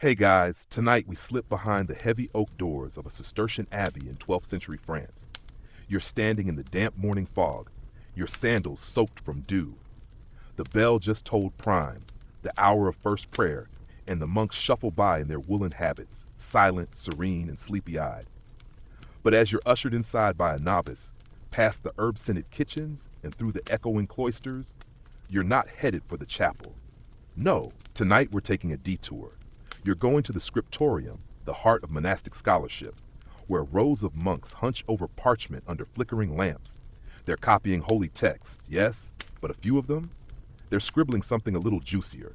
Hey guys, tonight we slip behind the heavy oak doors of a Cistercian abbey in 12th century France. You're standing in the damp morning fog, your sandals soaked from dew. The bell just tolled prime, the hour of first prayer, and the monks shuffle by in their woolen habits, silent, serene, and sleepy-eyed. But as you're ushered inside by a novice, past the herb-scented kitchens and through the echoing cloisters, you're not headed for the chapel. No, tonight we're taking a detour. You're going to the scriptorium, the heart of monastic scholarship, where rows of monks hunch over parchment under flickering lamps. They're copying holy texts, yes, but a few of them? They're scribbling something a little juicier.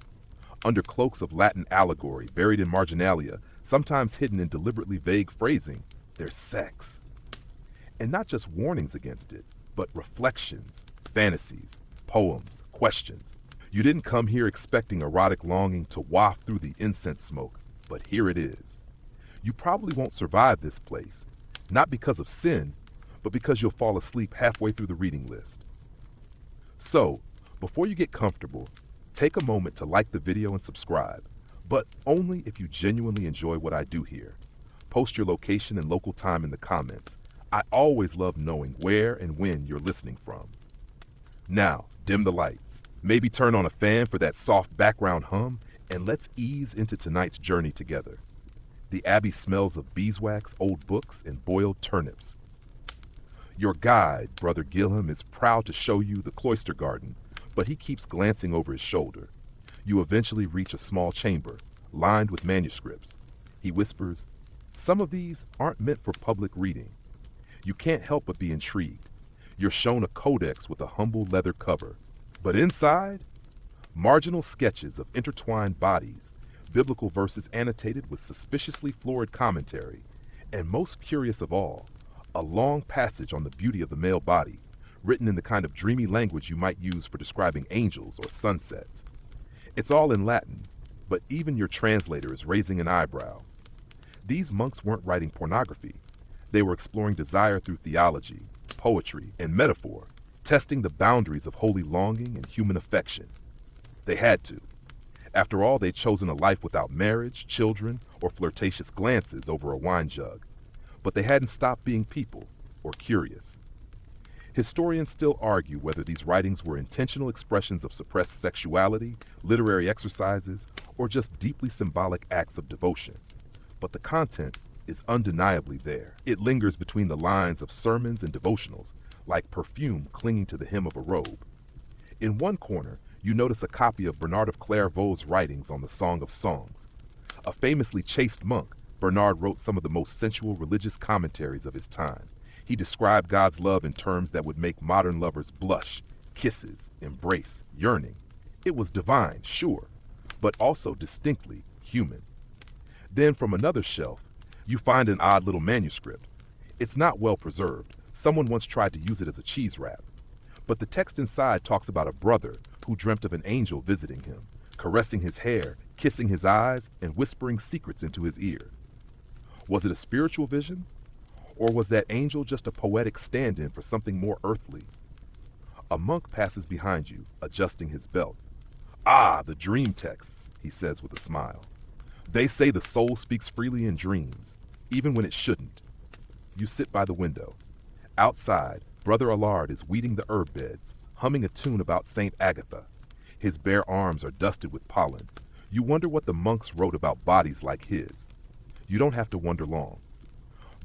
Under cloaks of Latin allegory, buried in marginalia, sometimes hidden in deliberately vague phrasing, there's sex. And not just warnings against it, but reflections, fantasies, poems, questions. You didn't come here expecting erotic longing to waft through the incense smoke, but here it is. You probably won't survive this place, not because of sin, but because you'll fall asleep halfway through the reading list. So, before you get comfortable, take a moment to like the video and subscribe, but only if you genuinely enjoy what I do here. Post your location and local time in the comments. I always love knowing where and when you're listening from. Now, dim the lights. Maybe turn on a fan for that soft background hum, and let's ease into tonight's journey together. The abbey smells of beeswax, old books, and boiled turnips. Your guide, Brother Gilham, is proud to show you the cloister garden, but he keeps glancing over his shoulder. You eventually reach a small chamber, lined with manuscripts. He whispers, "Some of these aren't meant for public reading." You can't help but be intrigued. You're shown a codex with a humble leather cover. But inside, marginal sketches of intertwined bodies, biblical verses annotated with suspiciously florid commentary, and most curious of all, a long passage on the beauty of the male body, written in the kind of dreamy language you might use for describing angels or sunsets. It's all in Latin, but even your translator is raising an eyebrow. These monks weren't writing pornography. They were exploring desire through theology, poetry, and metaphor, testing the boundaries of holy longing and human affection. They had to. After all, they'd chosen a life without marriage, children, or flirtatious glances over a wine jug. But they hadn't stopped being people, or curious. Historians still argue whether these writings were intentional expressions of suppressed sexuality, literary exercises, or just deeply symbolic acts of devotion. But the content is undeniably there. It lingers between the lines of sermons and devotionals, like perfume clinging to the hem of a robe. In one corner, you notice a copy of Bernard of Clairvaux's writings on the Song of Songs. A famously chaste monk, Bernard wrote some of the most sensual religious commentaries of his time. He described God's love in terms that would make modern lovers blush, kisses, embrace, yearning. It was divine, sure, but also distinctly human. Then from another shelf, you find an odd little manuscript. It's not well preserved. Someone once tried to use it as a cheese wrap. But the text inside talks about a brother who dreamt of an angel visiting him, caressing his hair, kissing his eyes, and whispering secrets into his ear. Was it a spiritual vision? Or was that angel just a poetic stand-in for something more earthly? A monk passes behind you, adjusting his belt. "Ah, the dream texts," he says with a smile. "They say the soul speaks freely in dreams, even when it shouldn't." You sit by the window. Outside, Brother Allard is weeding the herb beds, humming a tune about Saint Agatha. His bare arms are dusted with pollen. You wonder what the monks wrote about bodies like his. You don't have to wonder long.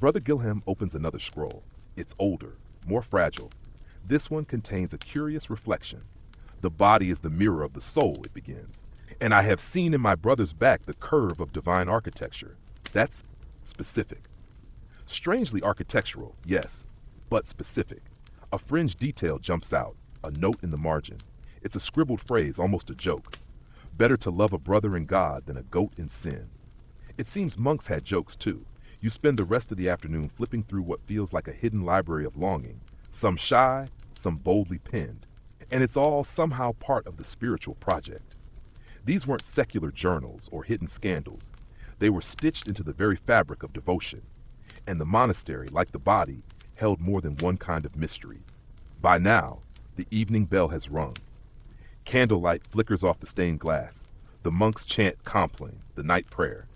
Brother Gilham opens another scroll. It's older, more fragile. This one contains a curious reflection. "The body is the mirror of the soul," it begins. "And I have seen in my brother's back the curve of divine architecture." That's specific. Strangely architectural, yes, but specific. A fringe detail jumps out, a note in the margin. It's a scribbled phrase, almost a joke. "Better to love a brother in God than a goat in sin." It seems monks had jokes too. You spend the rest of the afternoon flipping through what feels like a hidden library of longing, some shy, some boldly penned. And it's all somehow part of the spiritual project. These weren't secular journals or hidden scandals. They were stitched into the very fabric of devotion. And the monastery, like the body, held more than one kind of mystery. By now, the evening bell has rung. Candlelight flickers off the stained glass. The monks chant Compline, the night prayer.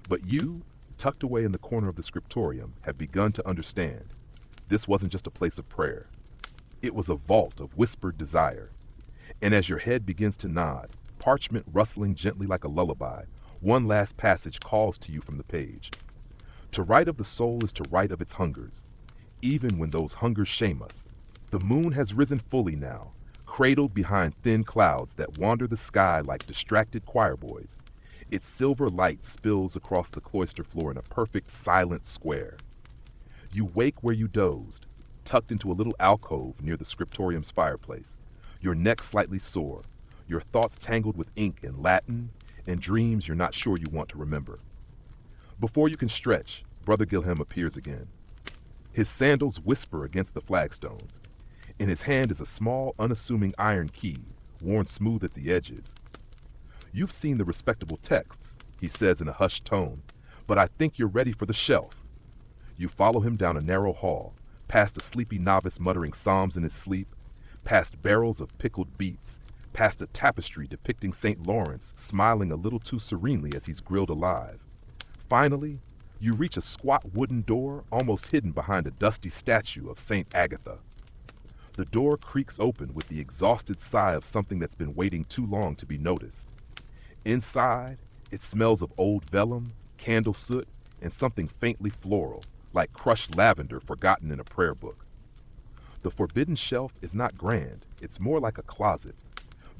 But you, tucked away in the corner of the scriptorium, have begun to understand. This wasn't just a place of prayer. It was a vault of whispered desire. And as your head begins to nod, parchment rustling gently like a lullaby, one last passage calls to you from the page. To write of the soul is to write of its hungers, even when those hungers shame us. The moon has risen fully now, cradled behind thin clouds that wander the sky like distracted choir boys. Its silver light spills across the cloister floor in a perfect silent square. You wake where you dozed, tucked into a little alcove near the scriptorium's fireplace, your neck slightly sore, your thoughts tangled with ink and Latin, and dreams you're not sure you want to remember. Before you can stretch, Brother Gilhem appears again. His sandals whisper against the flagstones. In his hand is a small, unassuming iron key, worn smooth at the edges. You've seen the respectable texts, he says in a hushed tone, but I think you're ready for the shelf. You follow him down a narrow hall, past a sleepy novice muttering psalms in his sleep, past barrels of pickled beets, past a tapestry depicting St. Lawrence smiling a little too serenely as he's grilled alive. Finally, you reach a squat wooden door almost hidden behind a dusty statue of St. Agatha. The door creaks open with the exhausted sigh of something that's been waiting too long to be noticed. Inside, it smells of old vellum, candle soot, and something faintly floral, like crushed lavender forgotten in a prayer book. The forbidden shelf is not grand, it's more like a closet.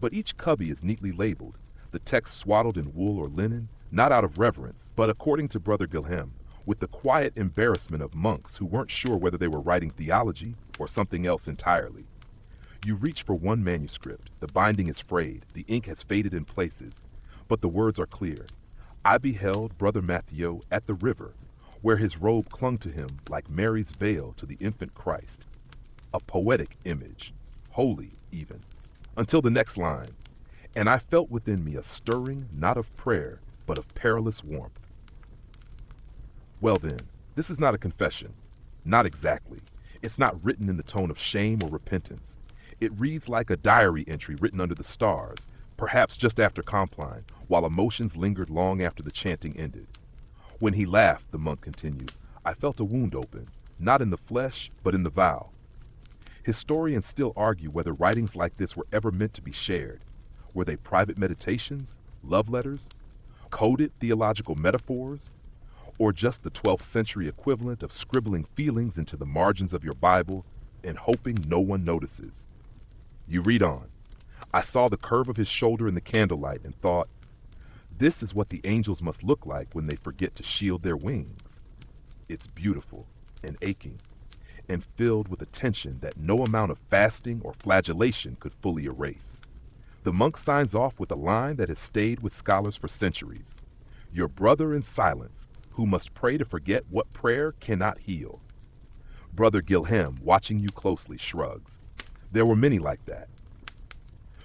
But each cubby is neatly labeled, the text swaddled in wool or linen, not out of reverence, but according to Brother Gilhem, with the quiet embarrassment of monks who weren't sure whether they were writing theology or something else entirely. You reach for one manuscript, the binding is frayed, the ink has faded in places, but the words are clear. I beheld Brother Matthew at the river, where his robe clung to him like Mary's veil to the infant Christ. A poetic image, holy even, until the next line. And I felt within me a stirring, not of prayer, but of perilous warmth. Well then, this is not a confession. Not exactly. It's not written in the tone of shame or repentance. It reads like a diary entry written under the stars, perhaps just after Compline, while emotions lingered long after the chanting ended. When he laughed, the monk continues, I felt a wound open, not in the flesh, but in the vow. Historians still argue whether writings like this were ever meant to be shared. Were they private meditations, love letters, coded theological metaphors, or just the 12th century equivalent of scribbling feelings into the margins of your Bible and hoping no one notices? You read on. I saw the curve of his shoulder in the candlelight and thought, this is what the angels must look like when they forget to shield their wings. It's beautiful and aching and filled with a tension that no amount of fasting or flagellation could fully erase. The monk signs off with a line that has stayed with scholars for centuries. Your brother in silence, who must pray to forget what prayer cannot heal. Brother Gilhem, watching you closely, shrugs. There were many like that.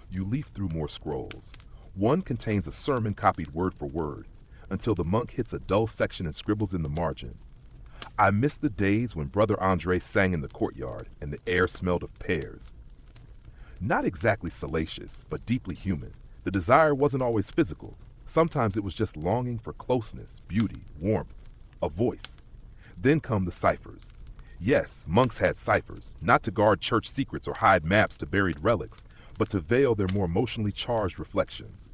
You leaf through more scrolls. One contains a sermon copied word for word, until the monk hits a dull section and scribbles in the margin. I miss the days when Brother Andre sang in the courtyard and the air smelled of pears. Not exactly salacious, but deeply human. The desire wasn't always physical. Sometimes it was just longing for closeness, beauty, warmth, a voice. Then come the ciphers. Yes, monks had ciphers, not to guard church secrets or hide maps to buried relics, but to veil their more emotionally charged reflections.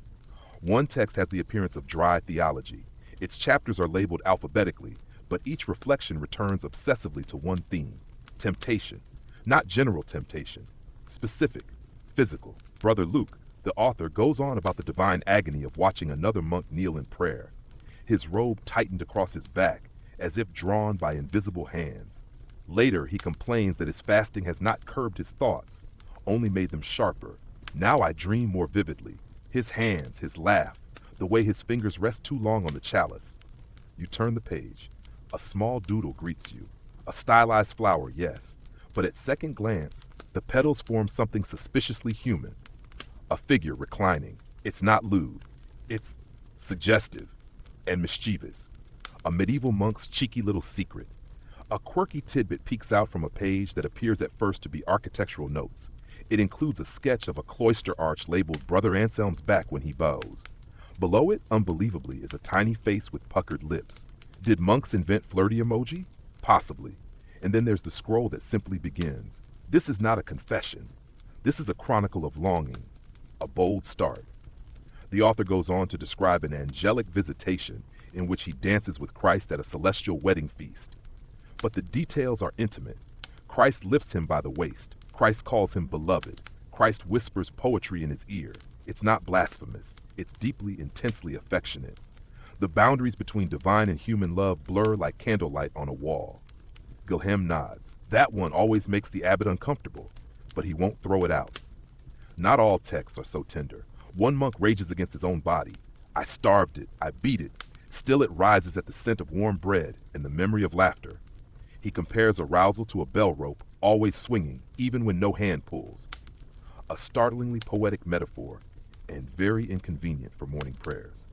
One text has the appearance of dry theology. Its chapters are labeled alphabetically, but each reflection returns obsessively to one theme, temptation. Not general temptation, specific, physical. Brother Luke, the author, goes on about the divine agony of watching another monk kneel in prayer. His robe tightened across his back, as if drawn by invisible hands. Later, he complains that his fasting has not curbed his thoughts, only made them sharper. Now I dream more vividly. His hands, his laugh, the way his fingers rest too long on the chalice. You turn the page. A small doodle greets you. A stylized flower, yes, but at second glance, the petals form something suspiciously human. A figure reclining. It's not lewd. It's suggestive and mischievous. A medieval monk's cheeky little secret. A quirky tidbit peeks out from a page that appears at first to be architectural notes. It includes a sketch of a cloister arch labeled Brother Anselm's back when he bows. Below it, unbelievably, is a tiny face with puckered lips. Did monks invent flirty emoji? Possibly. And then there's the scroll that simply begins. This is not a confession. This is a chronicle of longing. A bold start. The author goes on to describe an angelic visitation in which he dances with Christ at a celestial wedding feast. But the details are intimate. Christ lifts him by the waist. Christ calls him beloved. Christ whispers poetry in his ear. It's not blasphemous. It's deeply, intensely affectionate. The boundaries between divine and human love blur like candlelight on a wall. Gilhem nods. That one always makes the abbot uncomfortable, but he won't throw it out. Not all texts are so tender. One monk rages against his own body. I starved it. I beat it. Still it rises at the scent of warm bread and the memory of laughter. He compares arousal to a bell rope, always swinging, even when no hand pulls. A startlingly poetic metaphor, and very inconvenient for morning prayers.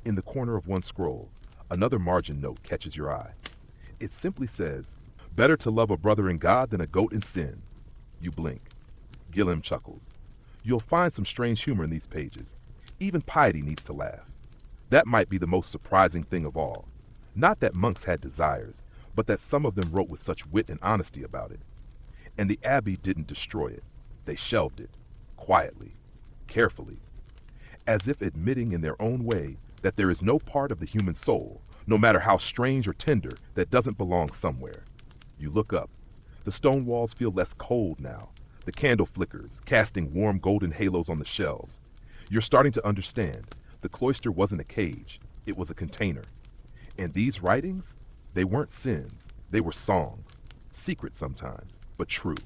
In the corner of one scroll, another margin note catches your eye. It simply says, "Better to love a brother in God than a goat in sin." You blink. Gilhem chuckles. You'll find some strange humor in these pages. Even piety needs to laugh. That might be the most surprising thing of all. Not that monks had desires, but that some of them wrote with such wit and honesty about it. And the abbey didn't destroy it. They shelved it, quietly, carefully, as if admitting in their own way that there is no part of the human soul, no matter how strange or tender, that doesn't belong somewhere. You look up. The stone walls feel less cold now. The candle flickers, casting warm golden halos on the shelves. You're starting to understand. The cloister wasn't a cage. It was a container. And these writings, they weren't sins. They were songs. Secret sometimes, but true.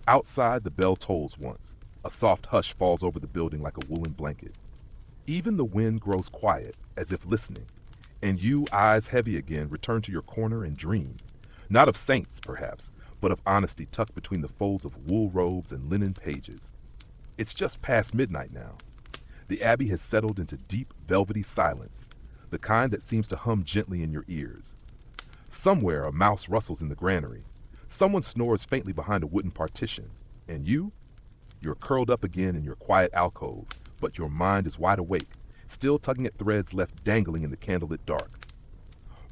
Outside, the bell tolls once. A soft hush falls over the building like a woolen blanket. Even the wind grows quiet, as if listening. And you, eyes heavy again, return to your corner and dream. Not of saints, perhaps, but of honesty tucked between the folds of wool robes and linen pages. It's just past midnight now. The abbey has settled into deep, velvety silence, the kind that seems to hum gently in your ears. Somewhere a mouse rustles in the granary. Someone snores faintly behind a wooden partition. And you're curled up again in your quiet alcove, but your mind is wide awake, still tugging at threads left dangling in the candlelit dark.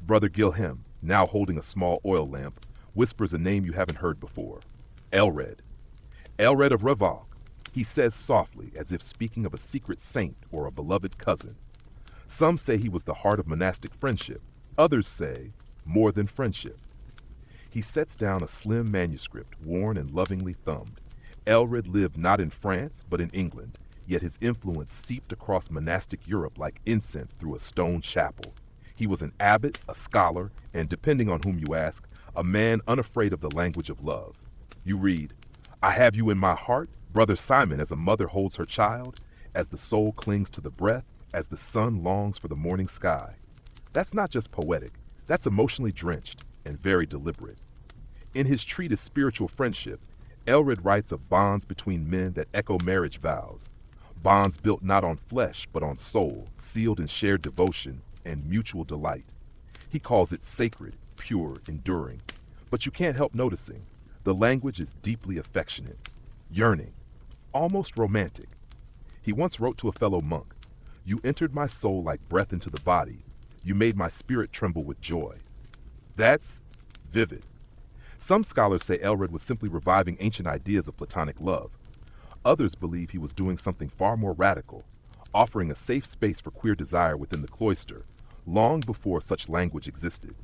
Brother Gilhem, now holding a small oil lamp, whispers a name you haven't heard before. Elred. Elred of Reval. He says softly, as if speaking of a secret saint or a beloved cousin. Some say he was the heart of monastic friendship. Others say, more than friendship. He sets down a slim manuscript, worn and lovingly thumbed. Elred lived not in France, but in England, yet his influence seeped across monastic Europe like incense through a stone chapel. He was an abbot, a scholar, and depending on whom you ask, a man unafraid of the language of love. You read, I have you in my heart, Brother Simon, as a mother holds her child, as the soul clings to the breath, as the sun longs for the morning sky. That's not just poetic, that's emotionally drenched and very deliberate. In his treatise Spiritual Friendship, Elred writes of bonds between men that echo marriage vows, bonds built not on flesh but on soul, sealed in shared devotion and mutual delight. He calls it sacred, pure, enduring. But you can't help noticing, the language is deeply affectionate, yearning, almost romantic. He once wrote to a fellow monk, "You entered my soul like breath into the body. You made my spirit tremble with joy." That's vivid. Some scholars say Elred was simply reviving ancient ideas of platonic love. Others believe he was doing something far more radical, offering a safe space for queer desire within the cloister, long before such language existed.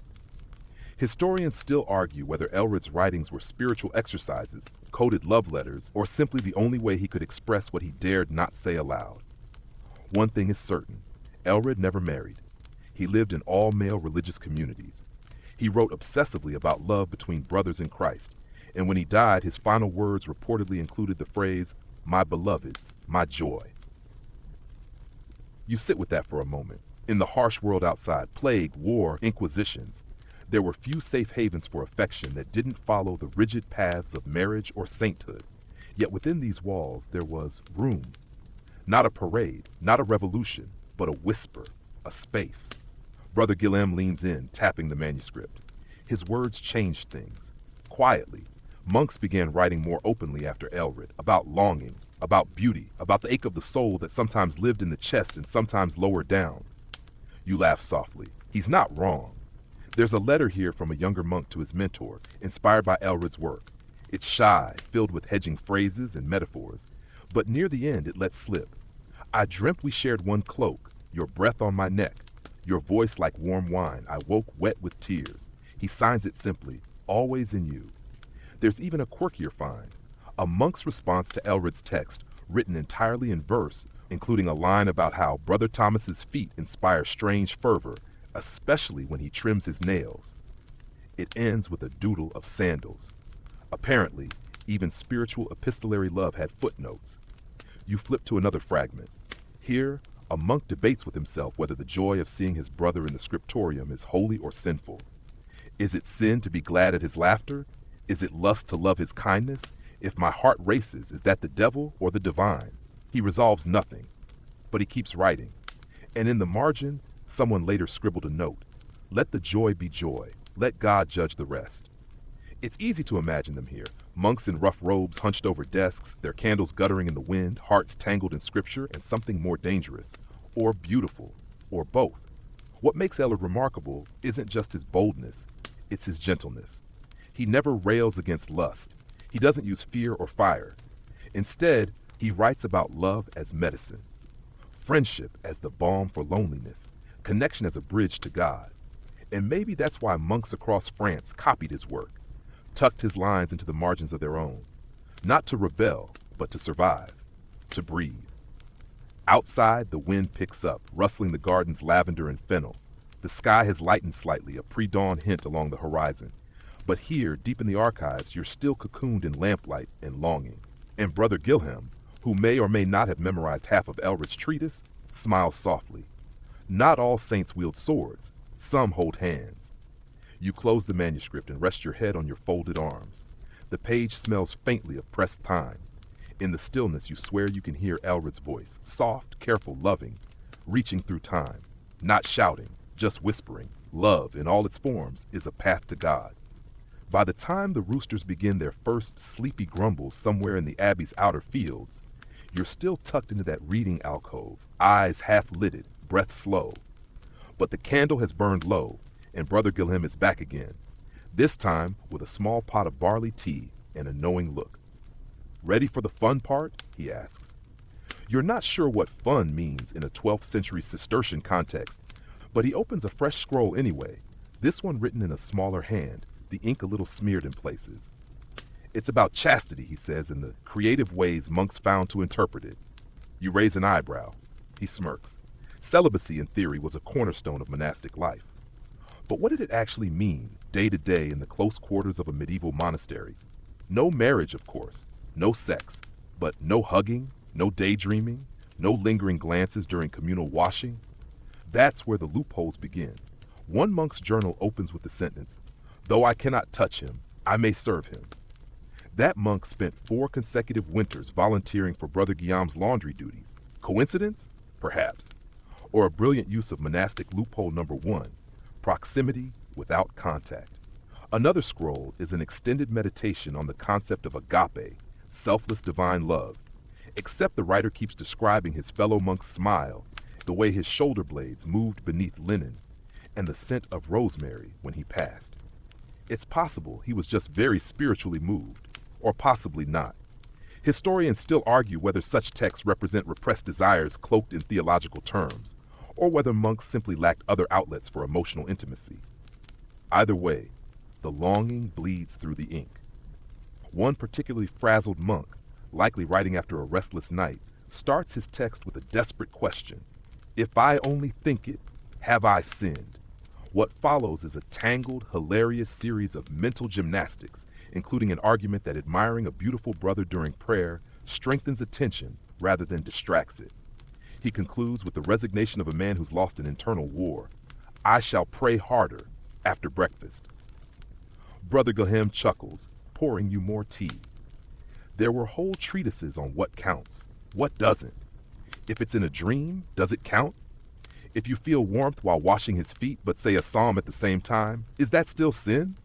Historians still argue whether Elred's writings were spiritual exercises, coded love letters, or simply the only way he could express what he dared not say aloud. One thing is certain, Elred never married. He lived in all-male religious communities. He wrote obsessively about love between brothers in Christ, and when he died, his final words reportedly included the phrase, "My beloveds, my joy." You sit with that for a moment. In the harsh world outside, plague, war, inquisitions, there were few safe havens for affection that didn't follow the rigid paths of marriage or sainthood. Yet within these walls, there was room. Not a parade, not a revolution, but a whisper, a space. Brother Gilhem leans in, tapping the manuscript. His words changed things. Quietly, monks began writing more openly after Elred, about longing, about beauty, about the ache of the soul that sometimes lived in the chest and sometimes lower down. You laugh softly. He's not wrong. There's a letter here from a younger monk to his mentor, inspired by Elred's work. It's shy, filled with hedging phrases and metaphors, but near the end it lets slip. I dreamt we shared one cloak, your breath on my neck, your voice like warm wine. I woke wet with tears. He signs it simply, always in you. There's even a quirkier find, a monk's response to Elred's text, written entirely in verse, including a line about how Brother Thomas's feet inspire strange fervor, especially when he trims his nails. It ends with a doodle of sandals. Apparently, even spiritual epistolary love had footnotes. You flip to another fragment. Here, a monk debates with himself whether the joy of seeing his brother in the scriptorium is holy or sinful. Is it sin to be glad at his laughter? Is it lust to love his kindness? If my heart races, is that the devil or the divine? He resolves nothing, but he keeps writing. And in the margin, someone later scribbled a note. Let the joy be joy. Let God judge the rest. It's easy to imagine them here, monks in rough robes hunched over desks, their candles guttering in the wind, hearts tangled in scripture, and something more dangerous, or beautiful, or both. What makes Ellard remarkable isn't just his boldness, it's his gentleness. He never rails against lust. He doesn't use fear or fire. Instead, he writes about love as medicine, friendship as the balm for loneliness, connection as a bridge to God. And maybe that's why monks across France copied his work, tucked his lines into the margins of their own, not to rebel, but to survive, to breathe. Outside, the wind picks up, rustling the garden's lavender and fennel. The sky has lightened slightly, a pre-dawn hint along the horizon. But here, deep in the archives, you're still cocooned in lamplight and longing. And Brother Gilham, who may or may not have memorized half of Elred's treatise, smiles softly. Not all saints wield swords. Some hold hands. You close the manuscript and rest your head on your folded arms. The page smells faintly of pressed thyme. In the stillness, you swear you can hear Elred's voice, soft, careful, loving, reaching through time, not shouting, just whispering. Love, in all its forms, is a path to God. By the time the roosters begin their first sleepy grumbles somewhere in the abbey's outer fields, you're still tucked into that reading alcove, eyes half-lidded, breath slow. But the candle has burned low, and Brother Gilham is back again, this time with a small pot of barley tea and a knowing look. Ready for the fun part? He asks. You're not sure what fun means in a 12th century Cistercian context, but he opens a fresh scroll anyway, this one written in a smaller hand, the ink a little smeared in places. It's about chastity, he says, in the creative ways monks found to interpret it. You raise an eyebrow. He smirks. Celibacy, in theory, was a cornerstone of monastic life. But what did it actually mean, day to day in the close quarters of a medieval monastery? No marriage, of course, no sex, but no hugging, no daydreaming, no lingering glances during communal washing. That's where the loopholes begin. One monk's journal opens with the sentence, "Though I cannot touch him, I may serve him." That monk spent 4 consecutive winters volunteering for Brother Guillaume's laundry duties. Coincidence? Perhaps. Or a brilliant use of monastic loophole number 1, proximity without contact. Another scroll is an extended meditation on the concept of agape, selfless divine love, except the writer keeps describing his fellow monk's smile, the way his shoulder blades moved beneath linen, and the scent of rosemary when he passed. It's possible he was just very spiritually moved, or possibly not. Historians still argue whether such texts represent repressed desires cloaked in theological terms, or whether monks simply lacked other outlets for emotional intimacy. Either way, the longing bleeds through the ink. One particularly frazzled monk, likely writing after a restless night, starts his text with a desperate question. If I only think it, have I sinned? What follows is a tangled, hilarious series of mental gymnastics, including an argument that admiring a beautiful brother during prayer strengthens attention rather than distracts it. He concludes with the resignation of a man who's lost an internal war. I shall pray harder after breakfast. Brother Gilham chuckles, pouring you more tea. There were whole treatises on what counts, what doesn't. If it's in a dream, does it count? If you feel warmth while washing his feet but say a psalm at the same time, is that still sin?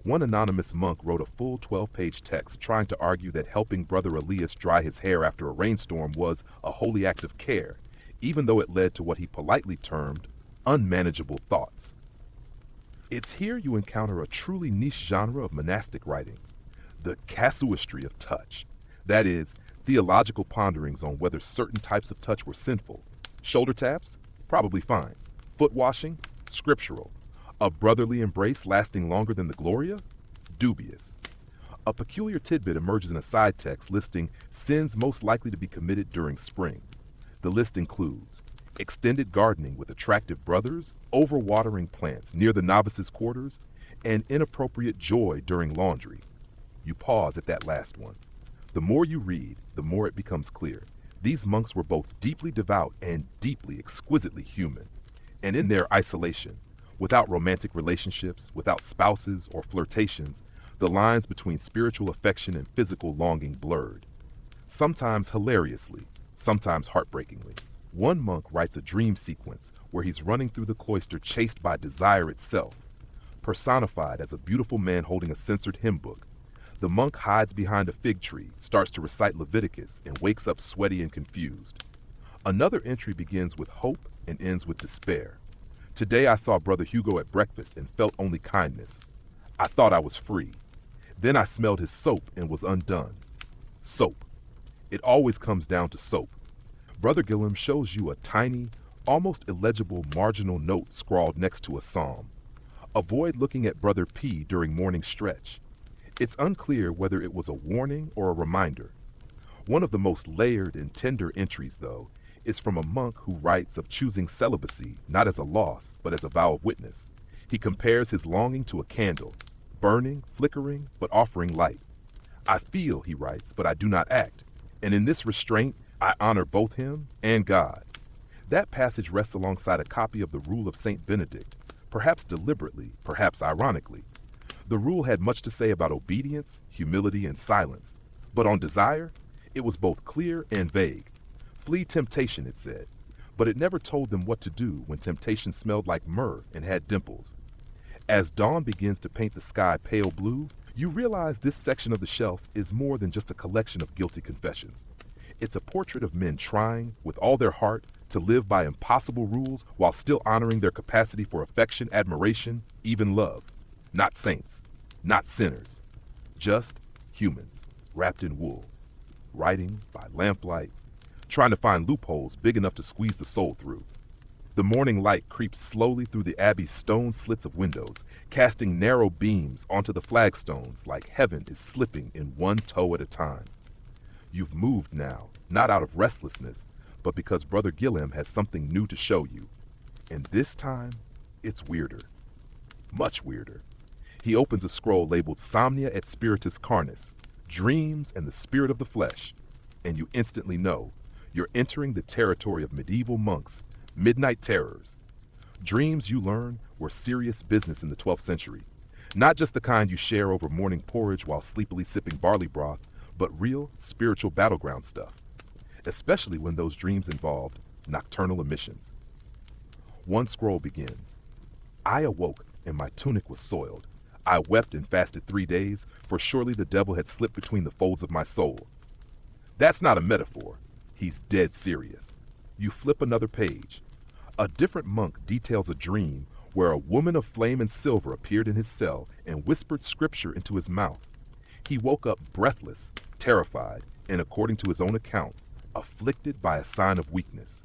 One anonymous monk wrote a full 12-page text trying to argue that helping Brother Elias dry his hair after a rainstorm was a holy act of care, even though it led to what he politely termed unmanageable thoughts. It's here you encounter a truly niche genre of monastic writing, the casuistry of touch. That is, theological ponderings on whether certain types of touch were sinful. Shoulder taps? Probably fine. Foot washing? Scriptural. A brotherly embrace lasting longer than the Gloria? Dubious. A peculiar tidbit emerges in a side text listing sins most likely to be committed during spring. The list includes extended gardening with attractive brothers, overwatering plants near the novices' quarters, and inappropriate joy during laundry. You pause at that last one. The more you read, the more it becomes clear. These monks were both deeply devout and deeply, exquisitely human. And in their isolation, without romantic relationships, without spouses or flirtations, the lines between spiritual affection and physical longing blurred. Sometimes hilariously, sometimes heartbreakingly. One monk writes a dream sequence where he's running through the cloister chased by desire itself, personified as a beautiful man holding a censored hymn book. The monk hides behind a fig tree, starts to recite Leviticus, and wakes up sweaty and confused. Another entry begins with hope and ends with despair. Today I saw Brother Hugo at breakfast and felt only kindness. I thought I was free. Then I smelled his soap and was undone. Soap. It always comes down to soap. Brother Gilliam shows you a tiny, almost illegible marginal note scrawled next to a psalm. Avoid looking at Brother P during morning stretch. It's unclear whether it was a warning or a reminder. One of the most layered and tender entries, though, is from a monk who writes of choosing celibacy not as a loss, but as a vow of witness. He compares his longing to a candle, burning, flickering, but offering light. I feel, he writes, but I do not act, and in this restraint, I honor both him and God. That passage rests alongside a copy of the Rule of Saint Benedict, perhaps deliberately, perhaps ironically. The rule had much to say about obedience, humility, and silence, but on desire, it was both clear and vague. Flee temptation, it said, but it never told them what to do when temptation smelled like myrrh and had dimples. As dawn begins to paint the sky pale blue, you realize this section of the shelf is more than just a collection of guilty confessions. It's a portrait of men trying, with all their heart, to live by impossible rules while still honoring their capacity for affection, admiration, even love. Not saints, not sinners, just humans wrapped in wool, writing by lamplight, trying to find loopholes big enough to squeeze the soul through. The morning light creeps slowly through the abbey's stone slits of windows, casting narrow beams onto the flagstones like heaven is slipping in one toe at a time. You've moved now, not out of restlessness, but because Brother Gilliam has something new to show you. And this time, it's weirder. Much weirder. He opens a scroll labeled Somnia et Spiritus Carnis, Dreams and the Spirit of the Flesh, and you instantly know you're entering the territory of medieval monks, midnight terrors. Dreams, you learn, were serious business in the 12th century. Not just the kind you share over morning porridge while sleepily sipping barley broth, but real spiritual battleground stuff, especially when those dreams involved nocturnal emissions. One scroll begins. I awoke and my tunic was soiled. I wept and fasted 3 days, for surely the devil had slipped between the folds of my soul. That's not a metaphor. He's dead serious. You flip another page. A different monk details a dream where a woman of flame and silver appeared in his cell and whispered scripture into his mouth. He woke up breathless, terrified, and according to his own account, afflicted by a sign of weakness.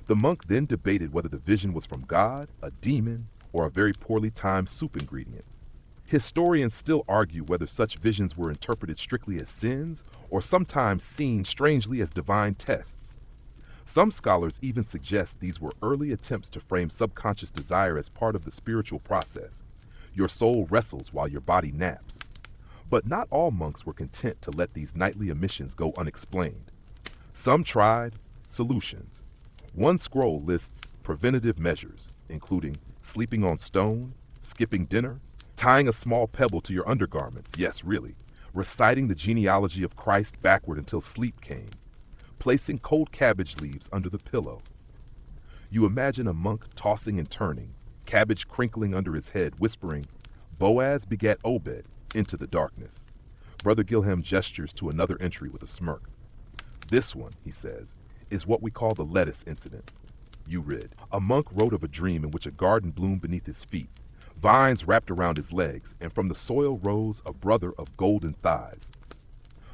The monk then debated whether the vision was from God, a demon, or a very poorly timed soup ingredient. Historians still argue whether such visions were interpreted strictly as sins or sometimes seen strangely as divine tests. Some scholars even suggest these were early attempts to frame subconscious desire as part of the spiritual process. Your soul wrestles while your body naps. But not all monks were content to let these nightly emissions go unexplained. Some tried solutions. One scroll lists preventative measures, including sleeping on stone, skipping dinner, tying a small pebble to your undergarments, yes, really, reciting the genealogy of Christ backward until sleep came, placing cold cabbage leaves under the pillow. You imagine a monk tossing and turning, cabbage crinkling under his head, whispering, Boaz begat Obed into the darkness. Brother Gilham gestures to another entry with a smirk. This one, he says, is what we call the lettuce incident. You read. A monk wrote of a dream in which a garden bloomed beneath his feet, vines wrapped around his legs, and from the soil rose a brother of golden thighs.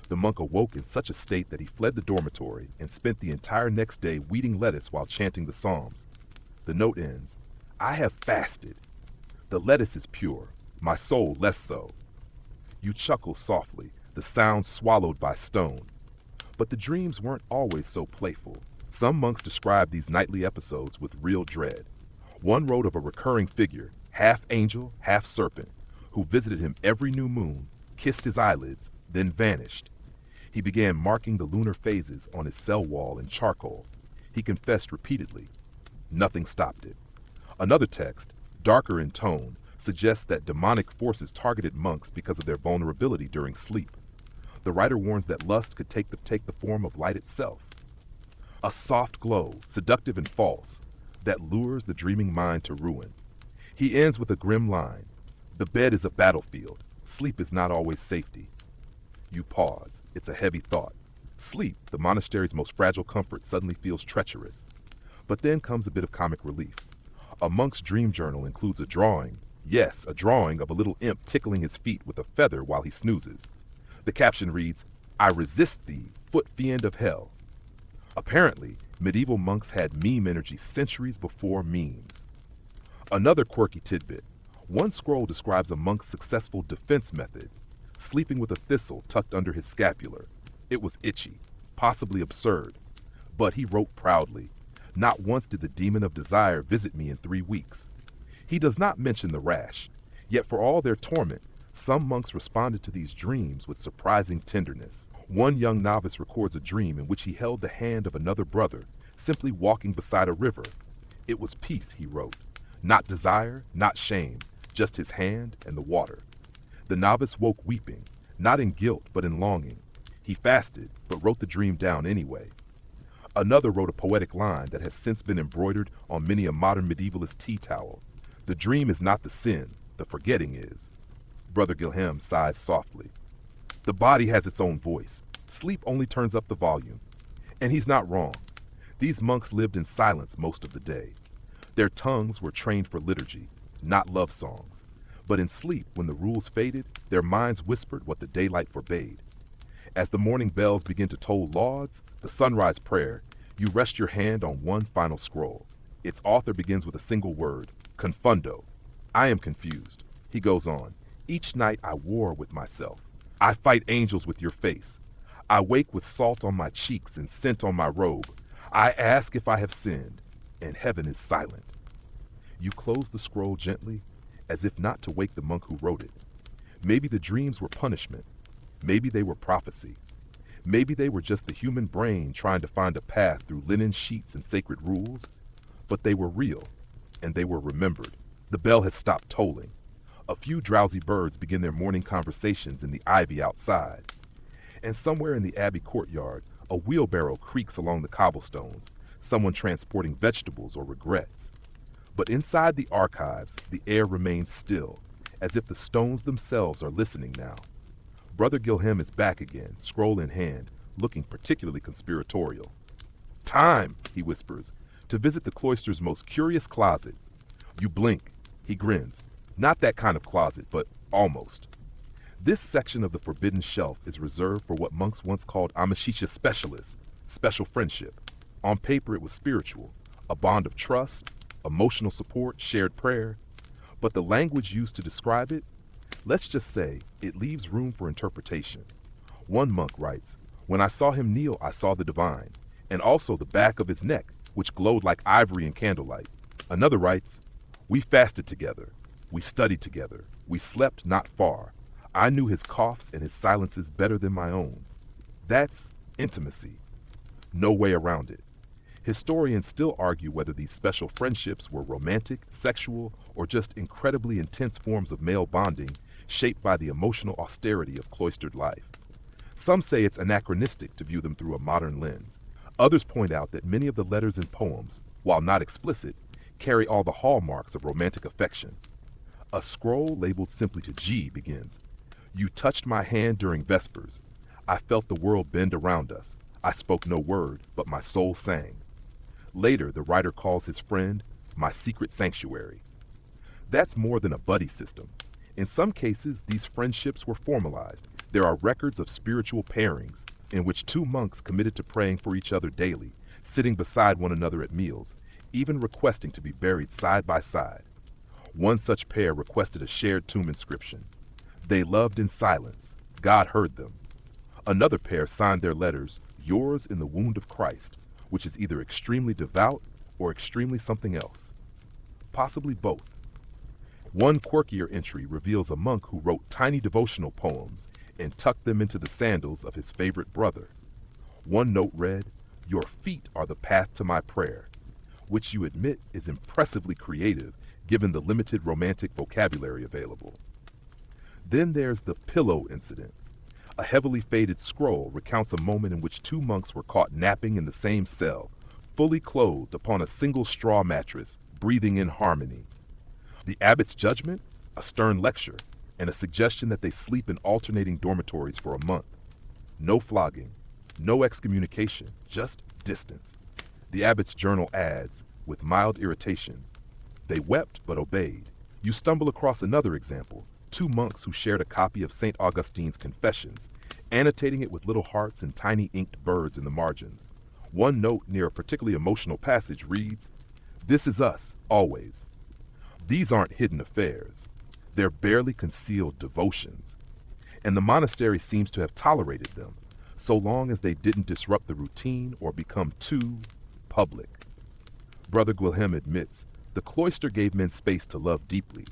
The monk awoke in such a state that he fled the dormitory and spent the entire next day weeding lettuce while chanting the Psalms. The note ends, I have fasted. The lettuce is pure, my soul less so. You chuckle softly, the sound swallowed by stone. But the dreams weren't always so playful. Some monks describe these nightly episodes with real dread. One wrote of a recurring figure, half angel, half serpent, who visited him every new moon, kissed his eyelids, then vanished. He began marking the lunar phases on his cell wall in charcoal. He confessed repeatedly. Nothing stopped it. Another text, darker in tone, suggests that demonic forces targeted monks because of their vulnerability during sleep. The writer warns that lust could take the form of light itself. A soft glow, seductive and false, that lures the dreaming mind to ruin. He ends with a grim line. The bed is a battlefield. Sleep is not always safety. You pause. It's a heavy thought. Sleep, the monastery's most fragile comfort, suddenly feels treacherous. But then comes a bit of comic relief. A monk's dream journal includes a drawing, yes, a drawing of a little imp tickling his feet with a feather while he snoozes. The caption reads, I resist thee, foot fiend of hell. Apparently, medieval monks had meme energy centuries before memes. Another quirky tidbit. One scroll describes a monk's successful defense method, sleeping with a thistle tucked under his scapular. It was itchy, possibly absurd, but he wrote proudly, not once did the demon of desire visit me in 3 weeks. He does not mention the rash, yet for all their torment, some monks responded to these dreams with surprising tenderness. One young novice records a dream in which he held the hand of another brother, simply walking beside a river. It was peace, he wrote. Not desire, not shame, just his hand and the water. The novice woke weeping, not in guilt but in longing. He fasted, but wrote the dream down anyway. Another wrote a poetic line that has since been embroidered on many a modern medievalist tea towel. The dream is not the sin, the forgetting is. Brother Gilham sighs softly. The body has its own voice. Sleep only turns up the volume. And he's not wrong. These monks lived in silence most of the day. Their tongues were trained for liturgy, not love songs. But in sleep, when the rules faded, their minds whispered what the daylight forbade. As the morning bells begin to toll lauds, the sunrise prayer, you rest your hand on one final scroll. Its author begins with a single word, confundo. I am confused. He goes on, each night I war with myself. I fight angels with your face. I wake with salt on my cheeks and scent on my robe. I ask if I have sinned, and heaven is silent. You close the scroll gently, as if not to wake the monk who wrote it. Maybe the dreams were punishment. Maybe they were prophecy. Maybe they were just the human brain trying to find a path through linen sheets and sacred rules. But they were real, and they were remembered. The bell has stopped tolling. A few drowsy birds begin their morning conversations in the ivy outside. And somewhere in the abbey courtyard, a wheelbarrow creaks along the cobblestones, someone transporting vegetables or regrets. But inside the archives, the air remains still, as if the stones themselves are listening now. Brother Gilham is back again, scroll in hand, looking particularly conspiratorial. Time, he whispers, to visit the cloister's most curious closet. You blink. He grins. Not that kind of closet, but almost. This section of the forbidden shelf is reserved for what monks once called amicitia specialis, special friendship. On paper it was spiritual, a bond of trust, emotional support, shared prayer. But the language used to describe it, let's just say, it leaves room for interpretation. One monk writes, when I saw him kneel, I saw the divine, and also the back of his neck, which glowed like ivory in candlelight. Another writes, we fasted together. We studied together. We slept not far. I knew his coughs and his silences better than my own. That's intimacy. No way around it. Historians still argue whether these special friendships were romantic, sexual, or just incredibly intense forms of male bonding shaped by the emotional austerity of cloistered life. Some say it's anachronistic to view them through a modern lens. Others point out that many of the letters and poems, while not explicit, carry all the hallmarks of romantic affection. A scroll labeled simply to G begins, "You touched my hand during Vespers. I felt the world bend around us. I spoke no word, but my soul sang." Later, the writer calls his friend, "my secret sanctuary." That's more than a buddy system. In some cases, these friendships were formalized. There are records of spiritual pairings in which two monks committed to praying for each other daily, sitting beside one another at meals, even requesting to be buried side by side. One such pair requested a shared tomb inscription. They loved in silence. God heard them. Another pair signed their letters, "Yours in the wound of Christ," which is either extremely devout or extremely something else. Possibly both. One quirkier entry reveals a monk who wrote tiny devotional poems and tucked them into the sandals of his favorite brother. One note read, "Your feet are the path to my prayer," which you admit is impressively creative given the limited romantic vocabulary available. Then there's the pillow incident. A heavily faded scroll recounts a moment in which two monks were caught napping in the same cell, fully clothed upon a single straw mattress, breathing in harmony. The abbot's judgment? A stern lecture, and a suggestion that they sleep in alternating dormitories for a month. No flogging, no excommunication, just distance. The abbot's journal adds, with mild irritation, "They wept but obeyed." You stumble across another example, two monks who shared a copy of St. Augustine's Confessions, annotating it with little hearts and tiny inked birds in the margins. One note near a particularly emotional passage reads, "This is us, always." These aren't hidden affairs. They're barely concealed devotions. And the monastery seems to have tolerated them, so long as they didn't disrupt the routine or become too public. Brother Guilhem admits, the cloister gave men space to love deeply.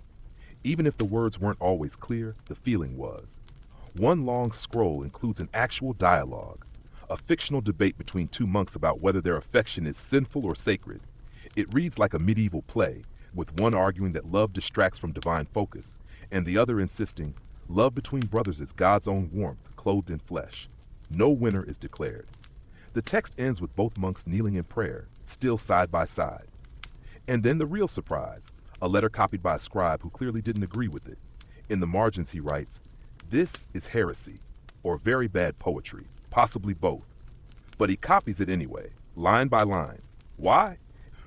Even if the words weren't always clear, the feeling was. One long scroll includes an actual dialogue, a fictional debate between two monks about whether their affection is sinful or sacred. It reads like a medieval play, with one arguing that love distracts from divine focus, and the other insisting, love between brothers is God's own warmth, clothed in flesh. No winner is declared. The text ends with both monks kneeling in prayer, still side by side. And then the real surprise, a letter copied by a scribe who clearly didn't agree with it. In the margins he writes, "This is heresy, or very bad poetry, possibly both." But he copies it anyway, line by line. Why?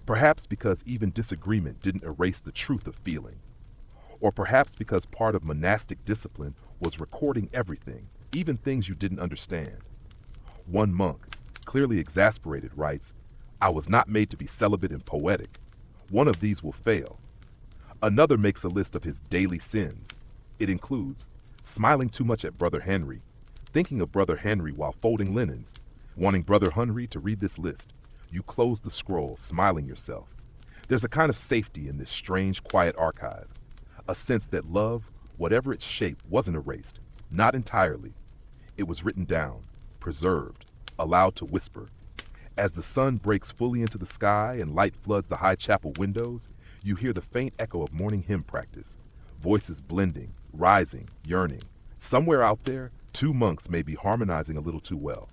Perhaps because even disagreement didn't erase the truth of feeling. Or perhaps because part of monastic discipline was recording everything, even things you didn't understand. One monk, clearly exasperated, writes, "I was not made to be celibate and poetic. One of these will fail." Another makes a list of his daily sins. It includes smiling too much at Brother Henry, thinking of Brother Henry while folding linens, wanting Brother Henry to read this list. You close the scroll, smiling yourself. There's a kind of safety in this strange, quiet archive. A sense that love, whatever its shape, wasn't erased. Not entirely. It was written down, preserved, allowed to whisper. As the sun breaks fully into the sky and light floods the high chapel windows, you hear the faint echo of morning hymn practice. Voices blending, rising, yearning. Somewhere out there, two monks may be harmonizing a little too well.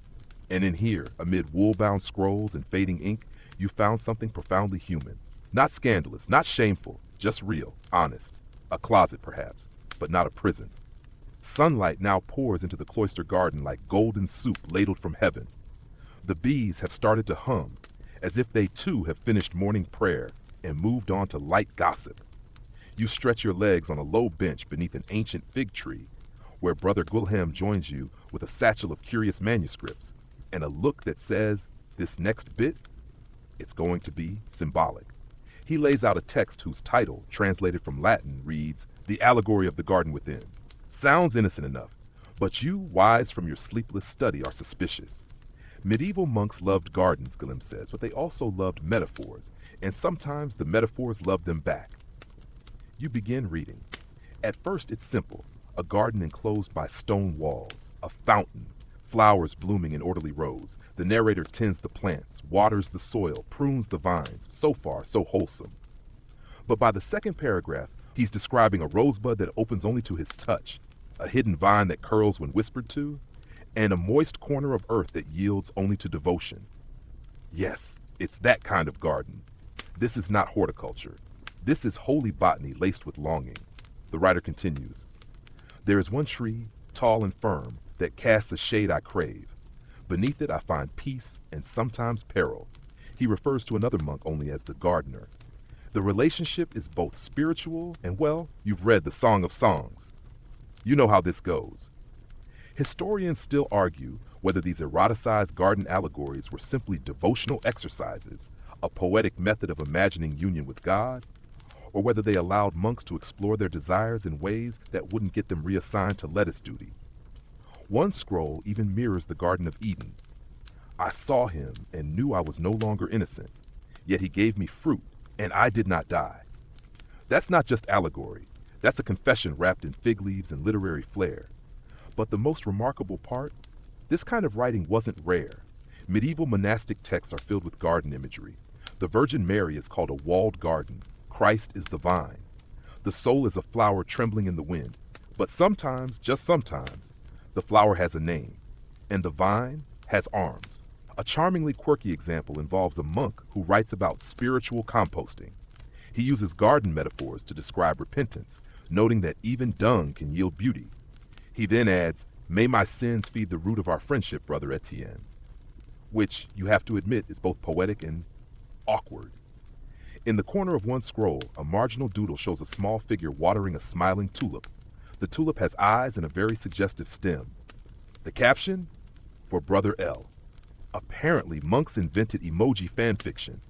And in here, amid wool-bound scrolls and fading ink, you found something profoundly human. Not scandalous, not shameful, just real, honest. A closet, perhaps, but not a prison. Sunlight now pours into the cloister garden like golden soup ladled from heaven. The bees have started to hum, as if they too have finished morning prayer and moved on to light gossip. You stretch your legs on a low bench beneath an ancient fig tree, where Brother Guilhem joins you with a satchel of curious manuscripts, and a look that says, this next bit, it's going to be symbolic. He lays out a text whose title, translated from Latin, reads, "The Allegory of the Garden Within." Sounds innocent enough, but you, wise from your sleepless study, are suspicious. Medieval monks loved gardens, Guilhem says, but they also loved metaphors, and sometimes the metaphors loved them back. You begin reading. At first it's simple, a garden enclosed by stone walls, a fountain, flowers blooming in orderly rows. The narrator tends the plants, waters the soil, prunes the vines. So far, so wholesome. But by the second paragraph, he's describing a rosebud that opens only to his touch, a hidden vine that curls when whispered to, and a moist corner of earth that yields only to devotion. Yes, it's that kind of garden. This is not horticulture. This is holy botany laced with longing. The writer continues, "There is one tree, tall and firm, that casts a shade I crave. Beneath it I find peace and sometimes peril." He refers to another monk only as the gardener. The relationship is both spiritual and, well, you've read the Song of Songs. You know how this goes. Historians still argue whether these eroticized garden allegories were simply devotional exercises, a poetic method of imagining union with God, or whether they allowed monks to explore their desires in ways that wouldn't get them reassigned to lettuce duty. One scroll even mirrors the Garden of Eden. "I saw him and knew I was no longer innocent, yet he gave me fruit, and I did not die." That's not just allegory. That's a confession wrapped in fig leaves and literary flair. But the most remarkable part, this kind of writing wasn't rare. Medieval monastic texts are filled with garden imagery. The Virgin Mary is called a walled garden. Christ is the vine. The soul is a flower trembling in the wind. But sometimes, just sometimes, the flower has a name, and the vine has arms. A charmingly quirky example involves a monk who writes about spiritual composting. He uses garden metaphors to describe repentance, noting that even dung can yield beauty. He then adds, "May my sins feed the root of our friendship, Brother Etienne," which, you have to admit, is both poetic and awkward. In the corner of one scroll, a marginal doodle shows a small figure watering a smiling tulip. The tulip has eyes and a very suggestive stem. The caption? For Brother L. Apparently, monks invented emoji fan fiction.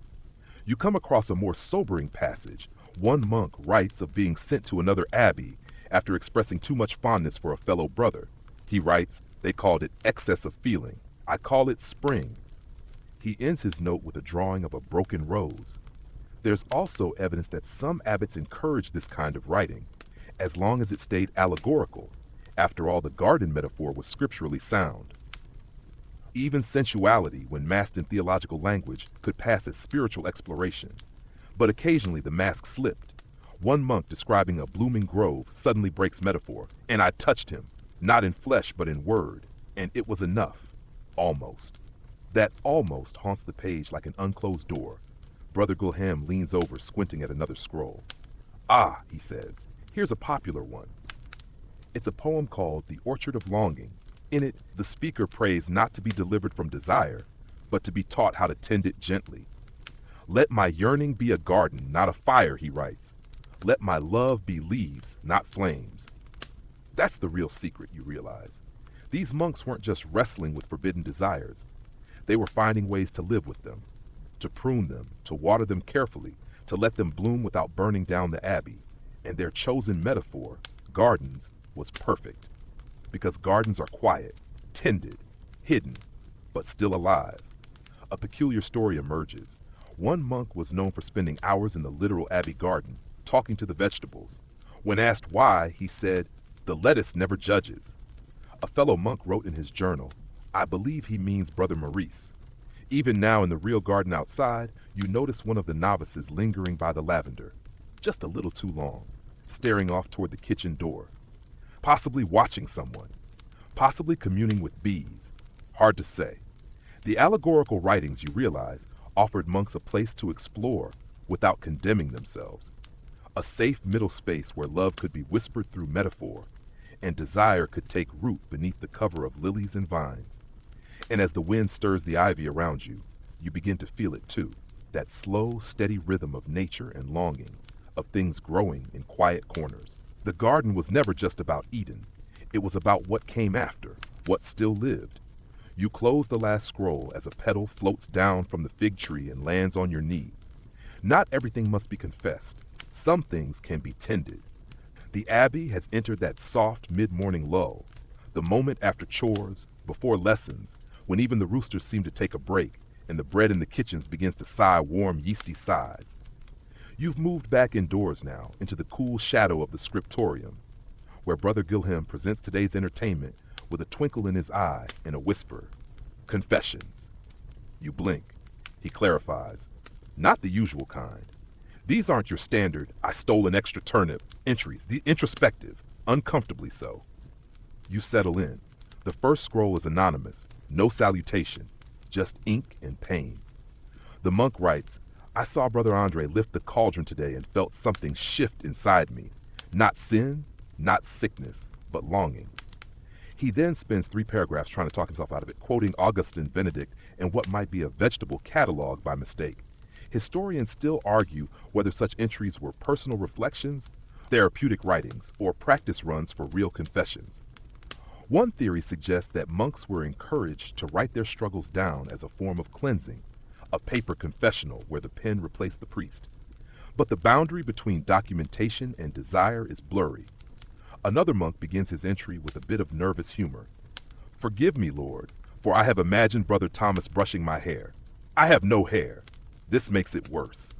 You come across a more sobering passage. One monk writes of being sent to another abbey after expressing too much fondness for a fellow brother. He writes, "They called it excess of feeling. I call it spring." He ends his note with a drawing of a broken rose. There's also evidence that some abbots encouraged this kind of writing, as long as it stayed allegorical. After all, the garden metaphor was scripturally sound. Even sensuality, when masked in theological language, could pass as spiritual exploration. But occasionally the mask slipped. One monk describing a blooming grove suddenly breaks metaphor, "And I touched him, not in flesh but in word, and it was enough, almost." That almost haunts the page like an unclosed door. Brother Guilhem leans over, squinting at another scroll. "Ah," he says, "here's a popular one." It's a poem called The Orchard of Longing. In it, the speaker prays not to be delivered from desire, but to be taught how to tend it gently. "Let my yearning be a garden, not a fire," he writes. "Let my love be leaves, not flames." That's the real secret, you realize. These monks weren't just wrestling with forbidden desires. They were finding ways to live with them, to prune them, to water them carefully, to let them bloom without burning down the abbey. And their chosen metaphor, gardens, was perfect. Because gardens are quiet, tended, hidden, but still alive. A peculiar story emerges. One monk was known for spending hours in the literal abbey garden, talking to the vegetables. When asked why, he said, "The lettuce never judges." A fellow monk wrote in his journal, "I believe he means Brother Maurice." Even now in the real garden outside, you notice one of the novices lingering by the lavender, just a little too long, staring off toward the kitchen door. Possibly watching someone, possibly communing with bees. Hard to say. The allegorical writings, you realize, offered monks a place to explore without condemning themselves. A safe middle space where love could be whispered through metaphor, and desire could take root beneath the cover of lilies and vines. And as the wind stirs the ivy around you, you begin to feel it too, that slow, steady rhythm of nature and longing, of things growing in quiet corners. The garden was never just about Eden. It was about what came after, what still lived. You close the last scroll as a petal floats down from the fig tree and lands on your knee. Not everything must be confessed. Some things can be tended. The abbey has entered that soft mid-morning lull, the moment after chores, before lessons, when even the roosters seem to take a break and the bread in the kitchens begins to sigh warm, yeasty sighs. You've moved back indoors now, into the cool shadow of the scriptorium, where Brother Guilhem presents today's entertainment with a twinkle in his eye and a whisper. Confessions. You blink. He clarifies. Not the usual kind. These aren't your standard, "I stole an extra turnip" entries, the introspective, uncomfortably so. You settle in. The first scroll is anonymous, no salutation, just ink and pain. The monk writes, "I saw Brother Andre lift the cauldron today and felt something shift inside me. Not sin, not sickness, but longing. He then spends 3 paragraphs trying to talk himself out of it, quoting Augustine Benedict and what might be a vegetable catalog by mistake. Historians still argue whether such entries were personal reflections, therapeutic writings, or practice runs for real confessions. One theory suggests that monks were encouraged to write their struggles down as a form of cleansing, a paper confessional where the pen replaced the priest. But the boundary between documentation and desire is blurry. Another monk begins his entry with a bit of nervous humor. "Forgive me, Lord, for I have imagined Brother Thomas brushing my hair. I have no hair. This makes it worse."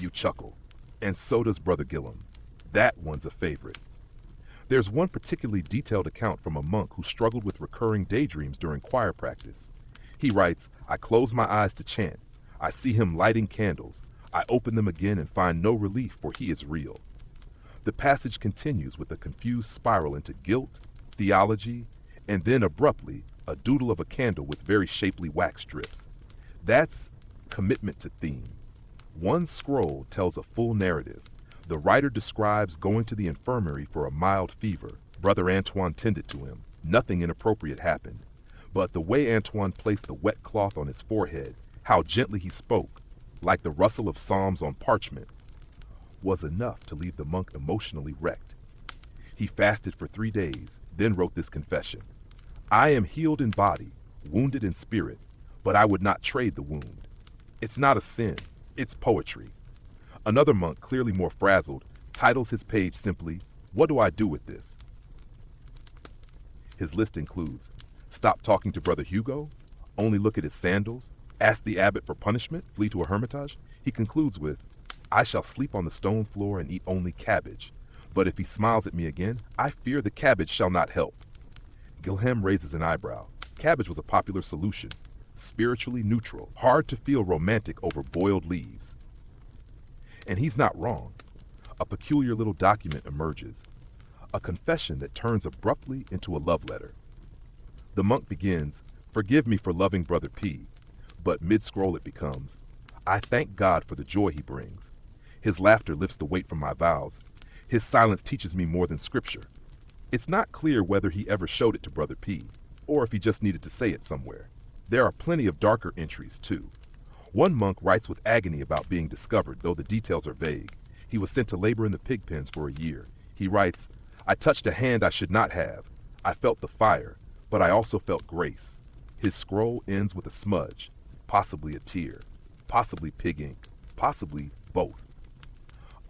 You chuckle, and so does Brother Gillum. That one's a favorite. There's one particularly detailed account from a monk who struggled with recurring daydreams during choir practice. He writes, "I close my eyes to chant. I see him lighting candles. I open them again and find no relief, for he is real." The passage continues with a confused spiral into guilt, theology, and then abruptly, a doodle of a candle with very shapely wax strips. That's commitment to theme. One scroll tells a full narrative. The writer describes going to the infirmary for a mild fever. Brother Antoine tended to him. Nothing inappropriate happened. But the way Antoine placed the wet cloth on his forehead, how gently he spoke, like the rustle of psalms on parchment, was enough to leave the monk emotionally wrecked. He fasted for 3 days, then wrote this confession. "I am healed in body, wounded in spirit, but I would not trade the wound. It's not a sin, it's poetry." Another monk, clearly more frazzled, titles his page simply, "What do I do with this?" His list includes, stop talking to Brother Hugo, only look at his sandals, ask the abbot for punishment, flee to a hermitage. He concludes with, "I shall sleep on the stone floor and eat only cabbage, but if he smiles at me again, I fear the cabbage shall not help." Gilhem raises an eyebrow. Cabbage was a popular solution, spiritually neutral, hard to feel romantic over boiled leaves. And he's not wrong. A peculiar little document emerges, a confession that turns abruptly into a love letter. The monk begins, "Forgive me for loving Brother P," but mid-scroll it becomes, "I thank God for the joy he brings. His laughter lifts the weight from my vows. His silence teaches me more than scripture." It's not clear whether he ever showed it to Brother P, or if he just needed to say it somewhere. There are plenty of darker entries, too. One monk writes with agony about being discovered, though the details are vague. He was sent to labor in the pig pens for a year. He writes, "I touched a hand I should not have. I felt the fire, but I also felt grace." His scroll ends with a smudge, possibly a tear, possibly pig ink, possibly both.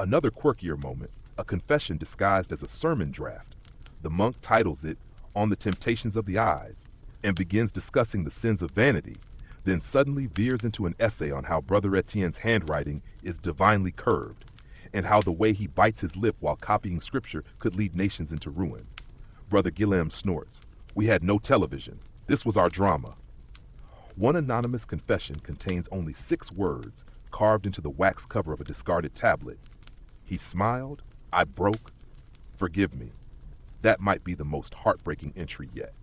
Another quirkier moment, a confession disguised as a sermon draft. The monk titles it, "On the Temptations of the Eyes," and begins discussing the sins of vanity, then suddenly veers into an essay on how Brother Etienne's handwriting is divinely curved, and how the way he bites his lip while copying scripture could lead nations into ruin. Brother Guillaume snorts, "We had no television. This was our drama." One anonymous confession contains only 6 words carved into the wax cover of a discarded tablet. "He smiled, I broke, forgive me." That might be the most heartbreaking entry yet.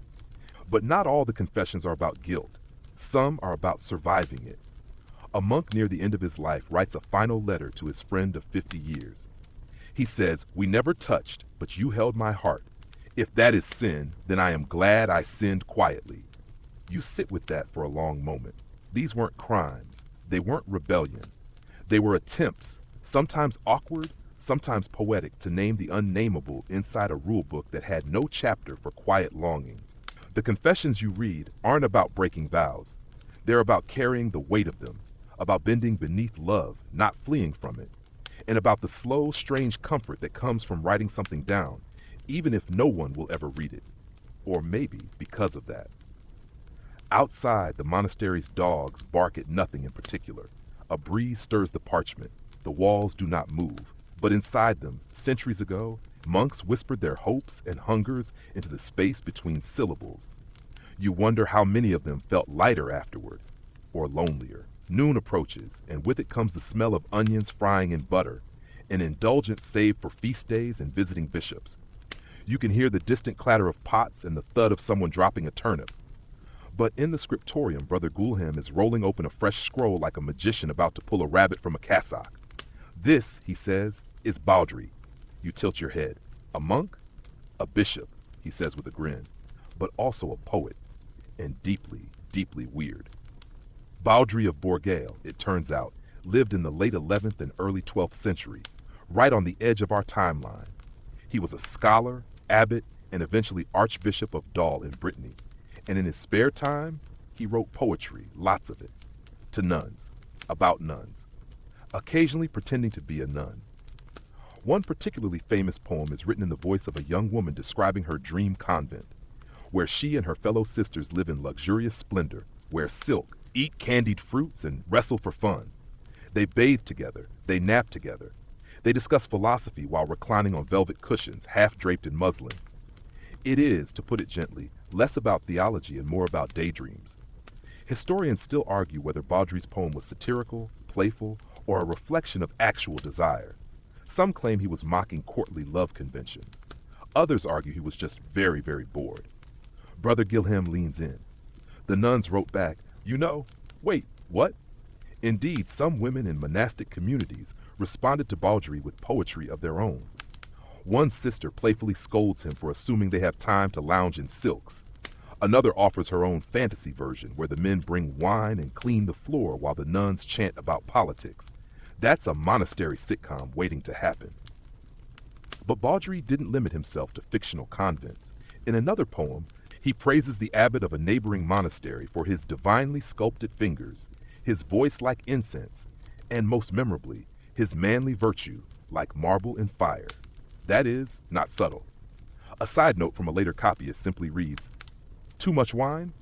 But not all the confessions are about guilt. Some are about surviving it. A monk near the end of his life writes a final letter to his friend of 50 years. He says, "We never touched, but you held my heart. If that is sin, then I am glad I sinned quietly." You sit with that for a long moment. These weren't crimes. They weren't rebellion. They were attempts, sometimes awkward, sometimes poetic, to name the unnameable inside a rule book that had no chapter for quiet longing. The confessions you read aren't about breaking vows. They're about carrying the weight of them, about bending beneath love, not fleeing from it, and about the slow, strange comfort that comes from writing something down, even if no one will ever read it, or maybe because of that. Outside, the monastery's dogs bark at nothing in particular. A breeze stirs the parchment. The walls do not move. But inside them, centuries ago, monks whispered their hopes and hungers into the space between syllables. You wonder how many of them felt lighter afterward, or lonelier. Noon approaches, and with it comes the smell of onions frying in butter, an indulgence saved for feast days and visiting bishops. You can hear the distant clatter of pots and the thud of someone dropping a turnip. But in the scriptorium, Brother Gulhem is rolling open a fresh scroll like a magician about to pull a rabbit from a cassock. "This," he says, "is Baudry." You tilt your head. A monk? A bishop, he says with a grin, but also a poet, and deeply, deeply weird. Baudry of Bourgale, it turns out, lived in the late 11th and early 12th century, right on the edge of our timeline. He was a scholar, abbot, and eventually Archbishop of Dol in Brittany, and in his spare time, he wrote poetry, lots of it, to nuns, about nuns, occasionally pretending to be a nun. One particularly famous poem is written in the voice of a young woman describing her dream convent, where she and her fellow sisters live in luxurious splendor, wear silk, eat candied fruits, and wrestle for fun. They bathe together, they nap together. They discuss philosophy while reclining on velvet cushions, half draped in muslin. It is, to put it gently, less about theology and more about daydreams. Historians still argue whether Baudry's poem was satirical, playful, or a reflection of actual desire. Some claim he was mocking courtly love conventions. Others argue he was just very, very bored. Brother Guilhem leans in. The nuns wrote back, wait, what? Indeed, some women in monastic communities responded to Baudry with poetry of their own. One sister playfully scolds him for assuming they have time to lounge in silks. Another offers her own fantasy version where the men bring wine and clean the floor while the nuns chant about politics. That's a monastery sitcom waiting to happen. But Baudry didn't limit himself to fictional convents. In another poem, he praises the abbot of a neighboring monastery for his divinely sculpted fingers, his voice like incense, and most memorably, his manly virtue like marble and fire. That is, not subtle. A side note from a later copyist simply reads, "Too much wine?"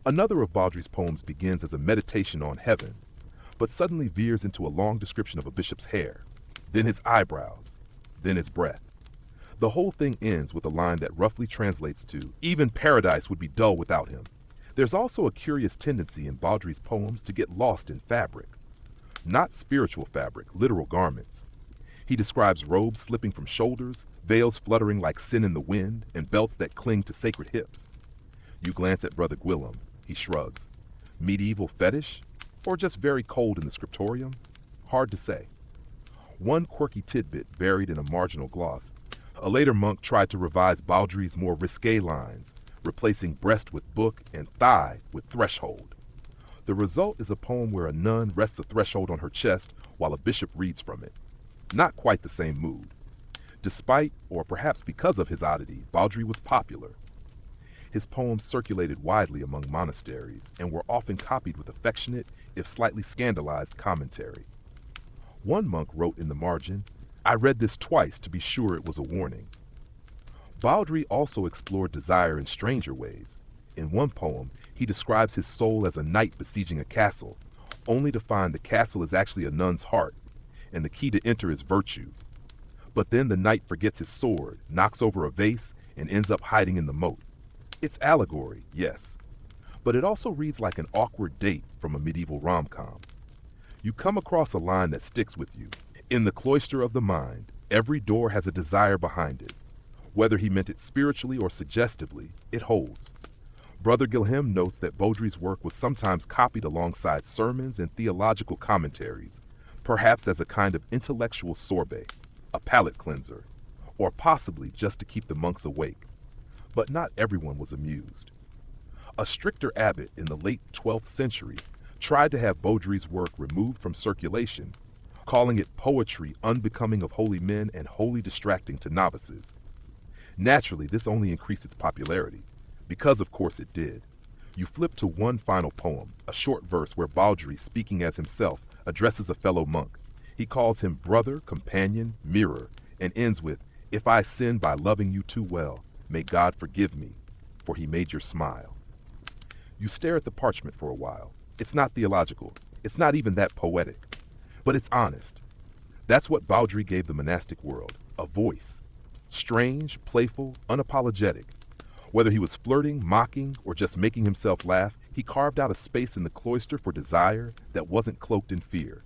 Another of Baudry's poems begins as a meditation on heaven, but suddenly veers into a long description of a bishop's hair, then his eyebrows, then his breath. The whole thing ends with a line that roughly translates to, "Even paradise would be dull without him." There's also a curious tendency in Baudry's poems to get lost in fabric. Not spiritual fabric, literal garments. He describes robes slipping from shoulders, veils fluttering like sin in the wind, and belts that cling to sacred hips. You glance at Brother Guilhem, he shrugs. Medieval fetish? Or just very cold in the scriptorium? Hard to say. One quirky tidbit buried in a marginal gloss. A later monk tried to revise Baudry's more risque lines, replacing breast with book and thigh with threshold. The result is a poem where a nun rests a threshold on her chest while a bishop reads from it. Not quite the same mood. Despite, or perhaps because of his oddity, Baudry was popular. His poems circulated widely among monasteries and were often copied with affectionate, if slightly scandalized, commentary. One monk wrote in the margin, "I read this twice to be sure it was a warning." Baudry also explored desire in stranger ways. In one poem, he describes his soul as a knight besieging a castle, only to find the castle is actually a nun's heart, and the key to enter is virtue. But then the knight forgets his sword, knocks over a vase, and ends up hiding in the moat. It's allegory, yes, but it also reads like an awkward date from a medieval rom-com. You come across a line that sticks with you. In the cloister of the mind, every door has a desire behind it. Whether he meant it spiritually or suggestively, it holds. Brother Guilhem notes that Baudry's work was sometimes copied alongside sermons and theological commentaries, perhaps as a kind of intellectual sorbet, a palate cleanser, or possibly just to keep the monks awake. But not everyone was amused. A stricter abbot in the late 12th century tried to have Baudry's work removed from circulation, calling it poetry unbecoming of holy men and wholly distracting to novices. Naturally, this only increased its popularity, because of course it did. You flip to one final poem, a short verse where Baudry, speaking as himself, addresses a fellow monk. He calls him brother, companion, mirror, and ends with, "If I sin by loving you too well, may God forgive me, for he made your smile." You stare at the parchment for a while. It's not theological. It's not even that poetic. But it's honest. That's what Baudry gave the monastic world, a voice. Strange, playful, unapologetic. Whether he was flirting, mocking, or just making himself laugh, he carved out a space in the cloister for desire that wasn't cloaked in fear.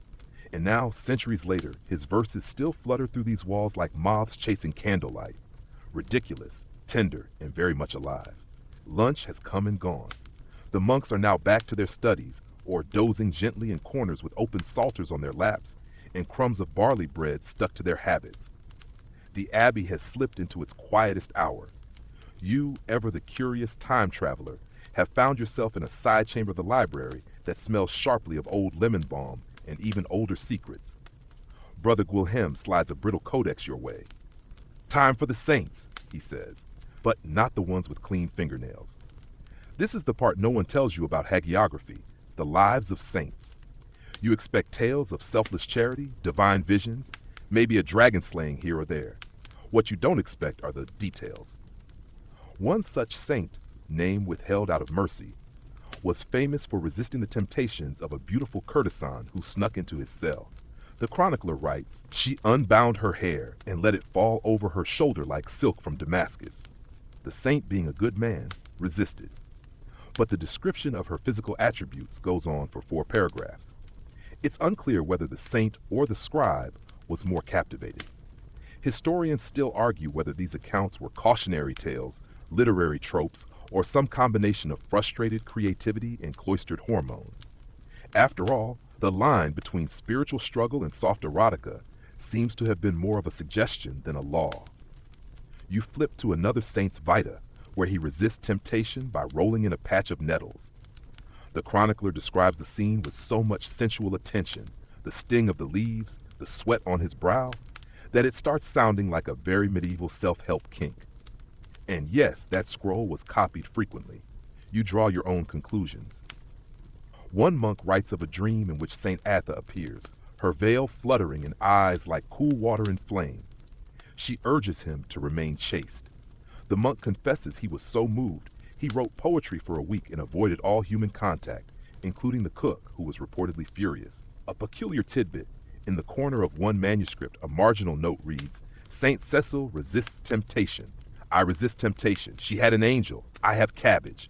And now, centuries later, his verses still flutter through these walls like moths chasing candlelight. Ridiculous, tender, and very much alive. Lunch has come and gone. The monks are now back to their studies, or dozing gently in corners with open psalters on their laps and crumbs of barley bread stuck to their habits. The abbey has slipped into its quietest hour. You, ever the curious time traveler, have found yourself in a side chamber of the library that smells sharply of old lemon balm and even older secrets. Brother Guilhem slides a brittle codex your way. "Time for the saints," he says, but not the ones with clean fingernails. This is the part no one tells you about hagiography, the lives of saints. You expect tales of selfless charity, divine visions, maybe a dragon slaying here or there. What you don't expect are the details. One such saint, name withheld out of mercy, was famous for resisting the temptations of a beautiful courtesan who snuck into his cell. The chronicler writes, "She unbound her hair and let it fall over her shoulder like silk from Damascus." The saint, being a good man, resisted. But the description of her physical attributes goes on for 4 paragraphs. It's unclear whether the saint or the scribe was more captivating. Historians still argue whether these accounts were cautionary tales, literary tropes, or some combination of frustrated creativity and cloistered hormones. After all, the line between spiritual struggle and soft erotica seems to have been more of a suggestion than a law. You flip to another saint's Vita, where he resists temptation by rolling in a patch of nettles. The chronicler describes the scene with so much sensual attention, the sting of the leaves, the sweat on his brow, that it starts sounding like a very medieval self-help kink. And yes, that scroll was copied frequently. You draw your own conclusions. One monk writes of a dream in which Saint Atha appears, her veil fluttering and eyes like cool water in flame. She urges him to remain chaste. The monk confesses he was so moved, he wrote poetry for a week and avoided all human contact, including the cook, who was reportedly furious. A peculiar tidbit: in the corner of one manuscript, a marginal note reads, "Saint Cecil resists temptation. I resist temptation. She had an angel. I have cabbage."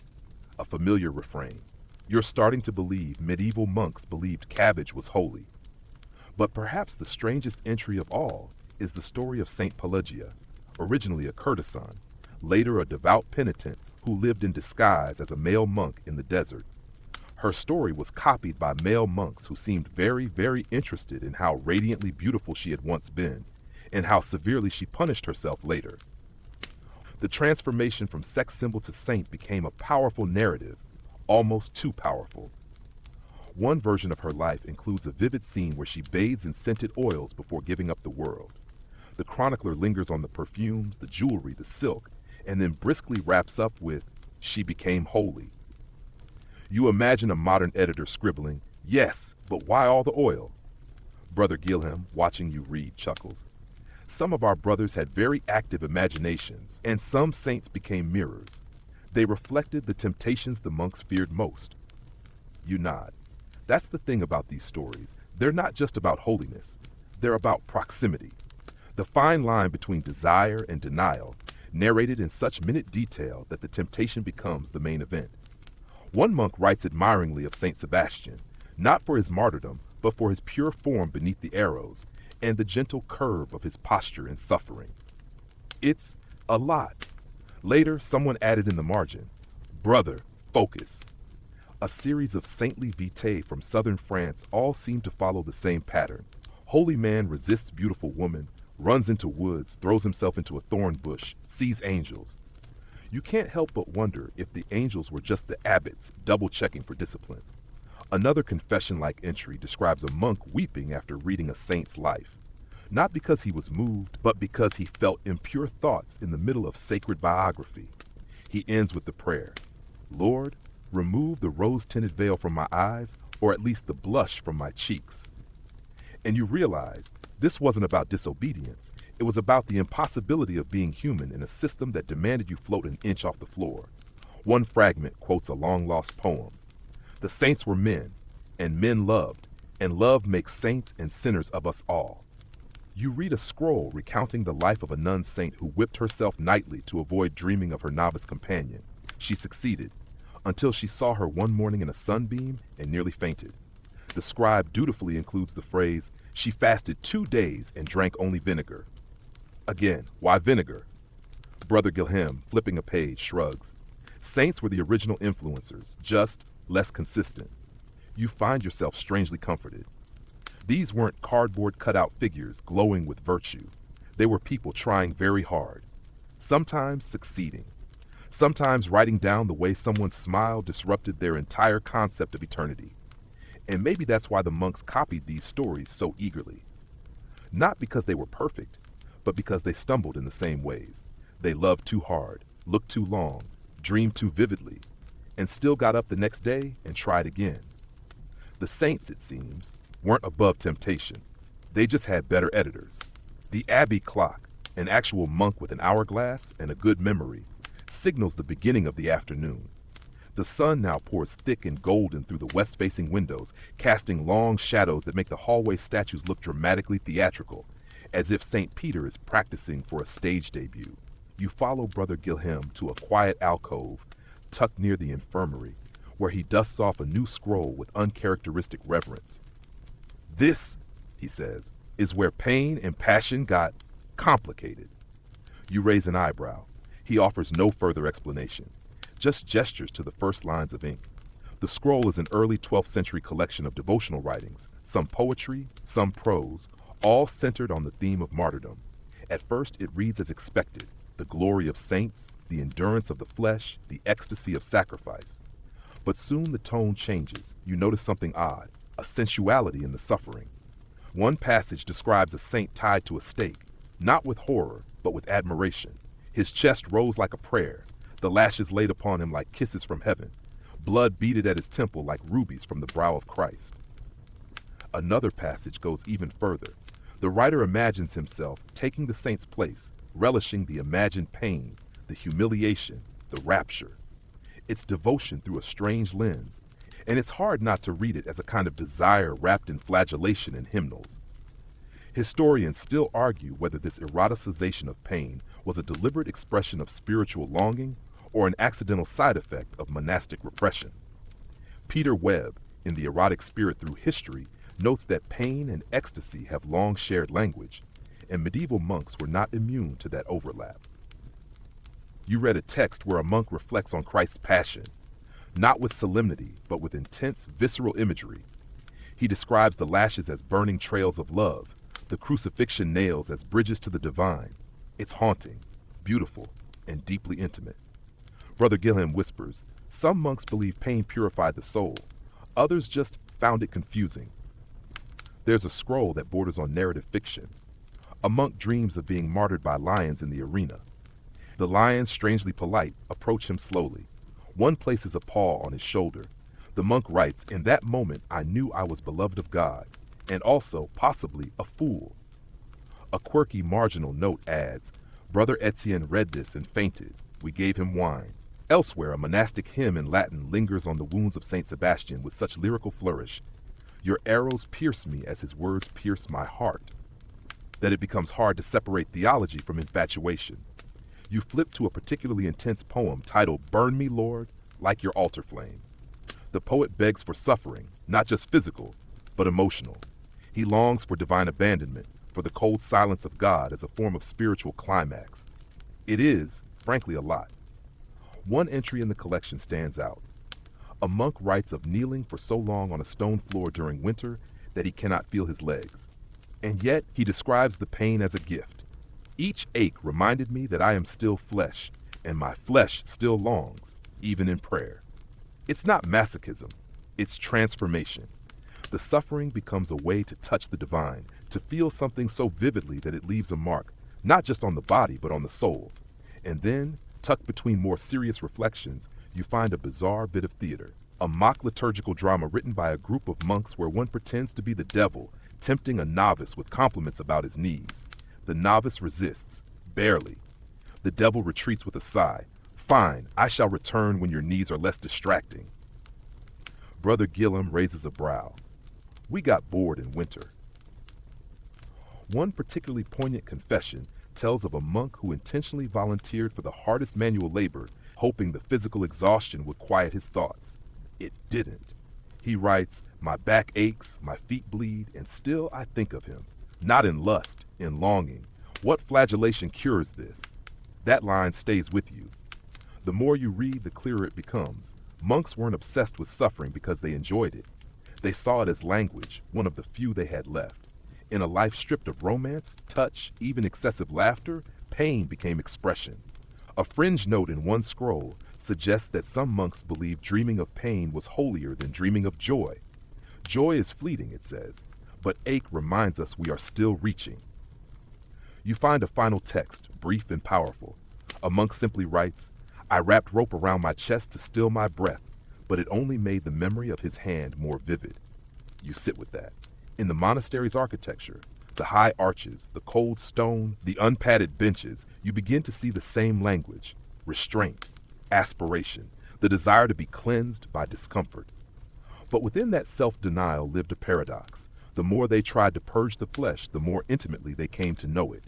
A familiar refrain. You're starting to believe medieval monks believed cabbage was holy. But perhaps the strangest entry of all is the story of Saint Pelagia, originally a courtesan, later a devout penitent who lived in disguise as a male monk in the desert. Her story was copied by male monks who seemed very, very interested in how radiantly beautiful she had once been, and how severely she punished herself later. The transformation from sex symbol to saint became a powerful narrative, almost too powerful. One version of her life includes a vivid scene where she bathes in scented oils before giving up the world. The chronicler lingers on the perfumes, the jewelry, the silk, and then briskly wraps up with, "She became holy." You imagine a modern editor scribbling, "Yes, but why all the oil?" Brother Guilhem, watching you read, chuckles. Some of our brothers had very active imaginations, and some saints became mirrors. They reflected the temptations the monks feared most. You nod. That's the thing about these stories. They're not just about holiness. They're about proximity. The fine line between desire and denial, narrated in such minute detail that the temptation becomes the main event. One monk writes admiringly of Saint Sebastian, not for his martyrdom, but for his pure form beneath the arrows, and the gentle curve of his posture in suffering. It's a lot. Later, someone added in the margin, "Brother, focus." A series of saintly vitae from southern France all seem to follow the same pattern. Holy man resists beautiful woman, runs into woods, throws himself into a thorn bush, sees angels. You can't help but wonder if the angels were just the abbots double-checking for discipline. Another confession-like entry describes a monk weeping after reading a saint's life, not because he was moved, but because he felt impure thoughts in the middle of sacred biography. He ends with the prayer, "Lord, remove the rose-tinted veil from my eyes, or at least the blush from my cheeks." And you realize this wasn't about disobedience. It was about the impossibility of being human in a system that demanded you float an inch off the floor. One fragment quotes a long-lost poem. "The saints were men, and men loved, and love makes saints and sinners of us all." You read a scroll recounting the life of a nun saint who whipped herself nightly to avoid dreaming of her novice companion. She succeeded, until she saw her one morning in a sunbeam and nearly fainted. The scribe dutifully includes the phrase, "She fasted 2 days and drank only vinegar." Again, why vinegar? Brother Guilhem, flipping a page, shrugs. Saints were the original influencers, just less consistent. You find yourself strangely comforted. These weren't cardboard cutout figures glowing with virtue. They were people trying very hard, sometimes succeeding, sometimes writing down the way someone's smile disrupted their entire concept of eternity. And maybe that's why the monks copied these stories so eagerly. Not because they were perfect, but because they stumbled in the same ways. They loved too hard, looked too long, dreamed too vividly, and still got up the next day and tried again. The saints, it seems, weren't above temptation. They just had better editors. The abbey clock, an actual monk with an hourglass and a good memory, signals the beginning of the afternoon. The sun now pours thick and golden through the west-facing windows, casting long shadows that make the hallway statues look dramatically theatrical, as if St. Peter is practicing for a stage debut. You follow Brother Gilhem to a quiet alcove tucked near the infirmary, where he dusts off a new scroll with uncharacteristic reverence. "This," he says, "is where pain and passion got complicated." You raise an eyebrow. He offers no further explanation, just gestures to the first lines of ink. The scroll is an early 12th century collection of devotional writings, some poetry, some prose, all centered on the theme of martyrdom. At first it reads as expected, the glory of saints, the endurance of the flesh, the ecstasy of sacrifice. But soon the tone changes. You notice something odd, a sensuality in the suffering. One passage describes a saint tied to a stake, not with horror, but with admiration. His chest rose like a prayer, the lashes laid upon him like kisses from heaven, blood beaded at his temple like rubies from the brow of Christ. Another passage goes even further. The writer imagines himself taking the saint's place, relishing the imagined pain, the humiliation, the rapture. It's devotion through a strange lens, and it's hard not to read it as a kind of desire wrapped in flagellation and hymnals. Historians still argue whether this eroticization of pain was a deliberate expression of spiritual longing or an accidental side effect of monastic repression. Peter Webb, in The Erotic Spirit Through History, notes that pain and ecstasy have long shared language, and medieval monks were not immune to that overlap. You read a text where a monk reflects on Christ's passion, not with solemnity, but with intense, visceral imagery. He describes the lashes as burning trails of love, the crucifixion nails as bridges to the divine. It's haunting, beautiful, and deeply intimate. Brother Gilhem whispers, some monks believe pain purified the soul, others just found it confusing. There's a scroll that borders on narrative fiction. A monk dreams of being martyred by lions in the arena. The lions, strangely polite, approach him slowly. One places a paw on his shoulder. The monk writes, "In that moment I knew I was beloved of God, and also, possibly, a fool." A quirky marginal note adds, "Brother Etienne read this and fainted. We gave him wine." Elsewhere, a monastic hymn in Latin lingers on the wounds of Saint Sebastian with such lyrical flourish. "Your arrows pierce me as his words pierce my heart," that it becomes hard to separate theology from infatuation. You flip to a particularly intense poem titled "Burn Me, Lord, Like Your Altar Flame." The poet begs for suffering, not just physical, but emotional. He longs for divine abandonment, for the cold silence of God as a form of spiritual climax. It is, frankly, a lot. One entry in the collection stands out. A monk writes of kneeling for so long on a stone floor during winter that he cannot feel his legs. And yet, he describes the pain as a gift. "Each ache reminded me that I am still flesh, and my flesh still longs, even in prayer." It's not masochism, it's transformation. The suffering becomes a way to touch the divine, to feel something so vividly that it leaves a mark, not just on the body, but on the soul. And then, tucked between more serious reflections, you find a bizarre bit of theater, a mock liturgical drama written by a group of monks where one pretends to be the devil, tempting a novice with compliments about his knees. The novice resists, barely. The devil retreats with a sigh. "Fine, I shall return when your knees are less distracting." Brother Gilhem raises a brow. "We got bored in winter." One particularly poignant confession tells of a monk who intentionally volunteered for the hardest manual labor, hoping the physical exhaustion would quiet his thoughts. It didn't. He writes, "My back aches, my feet bleed, and still I think of him. Not in lust, in longing. What flagellation cures this?" That line stays with you. The more you read, the clearer it becomes. Monks weren't obsessed with suffering because they enjoyed it. They saw it as language, one of the few they had left. In a life stripped of romance, touch, even excessive laughter, pain became expression. A fringe note in one scroll suggests that some monks believed dreaming of pain was holier than dreaming of joy. Joy is fleeting, it says, but ache reminds us we are still reaching. You find a final text, brief and powerful. A monk simply writes, "I wrapped rope around my chest to still my breath, but it only made the memory of his hand more vivid." You sit with that. In the monastery's architecture, the high arches, the cold stone, the unpadded benches, you begin to see the same language: restraint, aspiration, the desire to be cleansed by discomfort. But within that self-denial lived a paradox. The more they tried to purge the flesh, the more intimately they came to know it.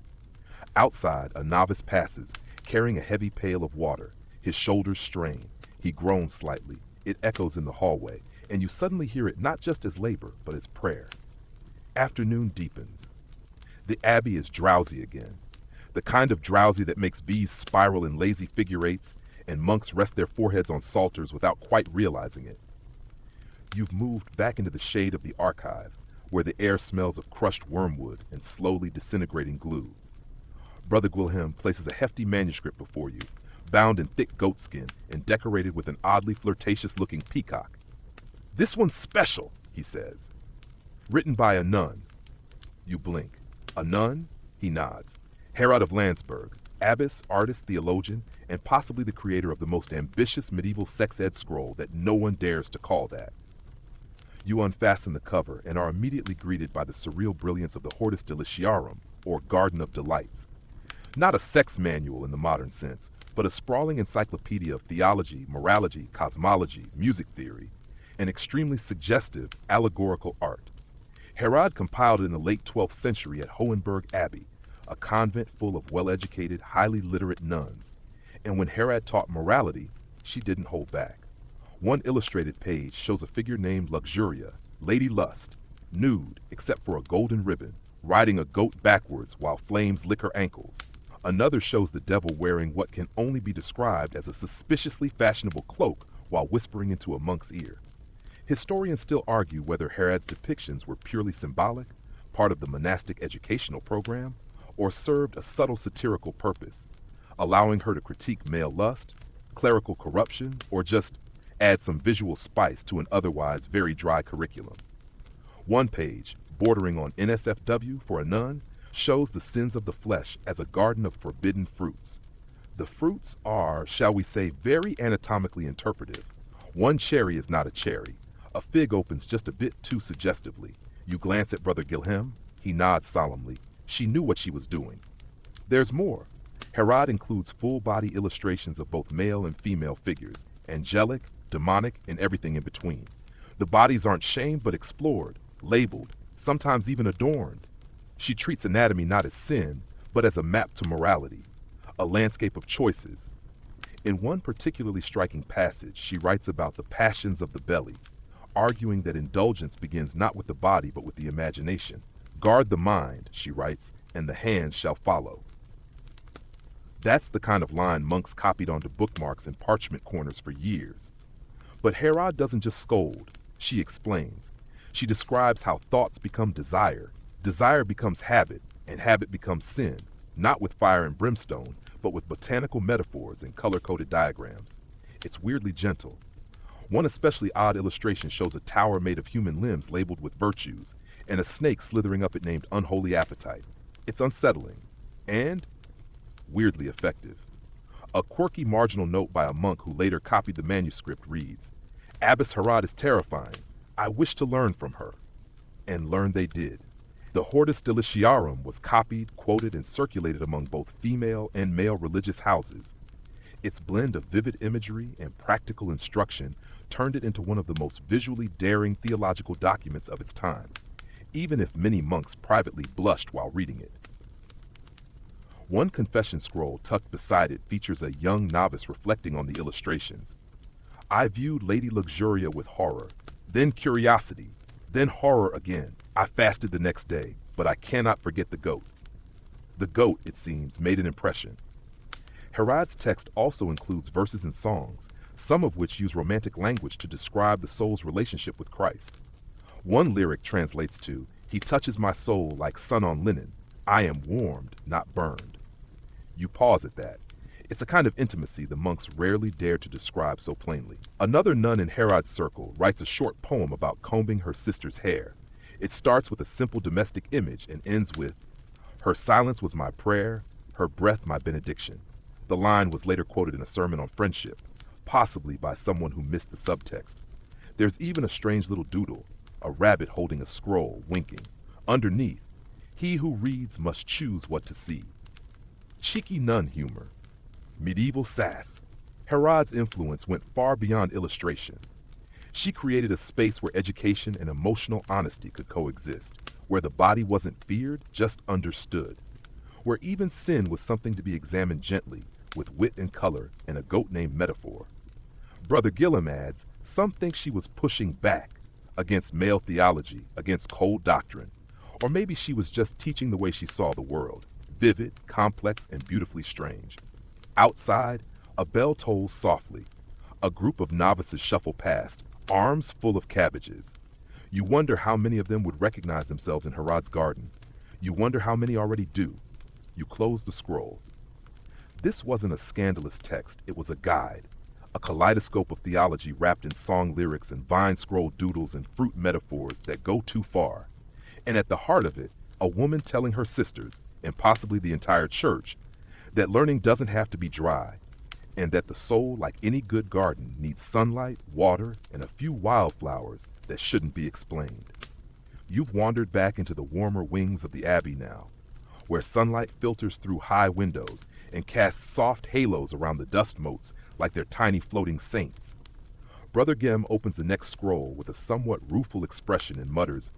Outside, a novice passes, carrying a heavy pail of water. His shoulders strain. He groans slightly. It echoes in the hallway, and you suddenly hear it not just as labor, but as prayer. Afternoon deepens. The abbey is drowsy again. The kind of drowsy that makes bees spiral in lazy figure eights, and monks rest their foreheads on psalters without quite realizing it. You've moved back into the shade of the archive, where the air smells of crushed wormwood and slowly disintegrating glue. Brother Guilhem places a hefty manuscript before you, bound in thick goatskin and decorated with an oddly flirtatious-looking peacock. "This one's special," he says. "Written by a nun." You blink. "A nun?" He nods. "Herod of Landsberg, abbess, artist, theologian, and possibly the creator of the most ambitious medieval sex ed scroll that no one dares to call that." You unfasten the cover and are immediately greeted by the surreal brilliance of the Hortus Deliciarum, or Garden of Delights. Not a sex manual in the modern sense, but a sprawling encyclopedia of theology, morality, cosmology, music theory, an extremely suggestive allegorical art. Herod compiled it in the late 12th century at Hohenberg Abbey, a convent full of well-educated, highly literate nuns. And when Herod taught morality, she didn't hold back. One illustrated page shows a figure named Luxuria, Lady Lust, nude except for a golden ribbon, riding a goat backwards while flames lick her ankles. Another shows the devil wearing what can only be described as a suspiciously fashionable cloak while whispering into a monk's ear. Historians still argue whether Herod's depictions were purely symbolic, part of the monastic educational program, or served a subtle satirical purpose, allowing her to critique male lust, clerical corruption, or just add some visual spice to an otherwise very dry curriculum. One page, bordering on NSFW for a nun, shows the sins of the flesh as a garden of forbidden fruits. The fruits are, shall we say, very anatomically interpretive. One cherry is not a cherry. A fig opens just a bit too suggestively. You glance at Brother Guilhem. He nods solemnly. She knew what she was doing. There's more. Herod includes full-body illustrations of both male and female figures, angelic, demonic, and everything in between. The bodies aren't shamed but explored, labeled, sometimes even adorned. She treats anatomy not as sin, but as a map to morality, a landscape of choices. In one particularly striking passage, she writes about the passions of the belly, arguing that indulgence begins not with the body but with the imagination. "Guard the mind," she writes, "and the hands shall follow." That's the kind of line monks copied onto bookmarks and parchment corners for years. But Herod doesn't just scold, she explains. She describes how thoughts become desire, desire becomes habit, and habit becomes sin, not with fire and brimstone, but with botanical metaphors and color-coded diagrams. It's weirdly gentle. One especially odd illustration shows a tower made of human limbs labeled with virtues, and a snake slithering up it named Unholy Appetite. It's unsettling, and weirdly effective. A quirky marginal note by a monk who later copied the manuscript reads, "Abbess Herod is terrifying. I wish to learn from her." And learn they did. The Hortus Deliciarum was copied, quoted, and circulated among both female and male religious houses. Its blend of vivid imagery and practical instruction turned it into one of the most visually daring theological documents of its time, even if many monks privately blushed while reading it. One confession scroll tucked beside it features a young novice reflecting on the illustrations. "I viewed Lady Luxuria with horror, then curiosity, then horror again. I fasted the next day, but I cannot forget the goat." The goat, it seems, made an impression. Herod's text also includes verses and songs, some of which use romantic language to describe the soul's relationship with Christ. One lyric translates to, He touches my soul like sun on linen. I am warmed, not burned. You pause at that. It's a kind of intimacy the monks rarely dare to describe so plainly. Another nun in Herod's circle writes a short poem about combing her sister's hair. It starts with a simple domestic image and ends with, "Her silence was my prayer, her breath my benediction." The line was later quoted in a sermon on friendship, possibly by someone who missed the subtext. There's even a strange little doodle, a rabbit holding a scroll, winking. Underneath, "He who reads must choose what to see." Cheeky nun humor. Medieval sass. Herod's influence went far beyond illustration. She created a space where education and emotional honesty could coexist, where the body wasn't feared, just understood, where even sin was something to be examined gently, with wit and color and a goat named metaphor. Brother Gillum adds, some think she was pushing back against male theology, against cold doctrine, or maybe she was just teaching the way she saw the world, vivid, complex, and beautifully strange. Outside, a bell tolls softly. A group of novices shuffle past, arms full of cabbages. You wonder how many of them would recognize themselves in Herod's garden. You wonder how many already do. You close the scroll. This wasn't a scandalous text, it was a guide, a kaleidoscope of theology wrapped in song lyrics and vine scroll doodles and fruit metaphors that go too far. And at the heart of it, a woman telling her sisters, and possibly the entire church, that learning doesn't have to be dry, and that the soul, like any good garden, needs sunlight, water, and a few wildflowers that shouldn't be explained. You've wandered back into the warmer wings of the abbey now, where sunlight filters through high windows and casts soft halos around the dust motes like they're tiny floating saints. Brother Gem opens the next scroll with a somewhat rueful expression and mutters,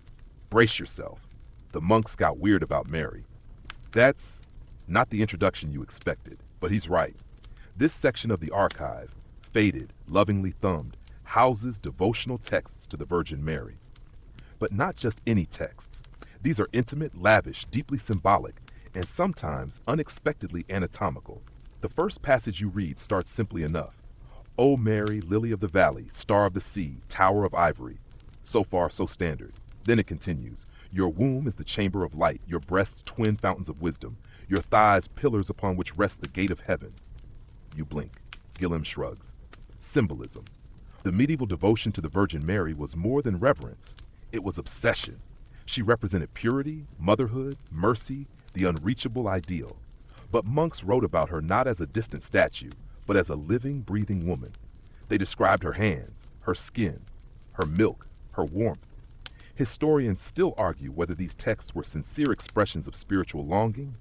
"Brace yourself. The monks got weird about Mary." That's not the introduction you expected, but he's right. This section of the archive, faded, lovingly thumbed, houses devotional texts to the Virgin Mary. But not just any texts. These are intimate, lavish, deeply symbolic, and sometimes unexpectedly anatomical. The first passage you read starts simply enough. "O Mary, lily of the valley, star of the sea, tower of ivory." So far, so standard. Then it continues. "Your womb is the chamber of light, your breasts twin fountains of wisdom, your thighs pillars upon which rests the gate of heaven." You blink. Gillum shrugs. Symbolism. The medieval devotion to the Virgin Mary was more than reverence. It was obsession. She represented purity, motherhood, mercy, the unreachable ideal. But monks wrote about her not as a distant statue, but as a living, breathing woman. They described her hands, her skin, her milk, her warmth. Historians still argue whether these texts were sincere expressions of spiritual longing,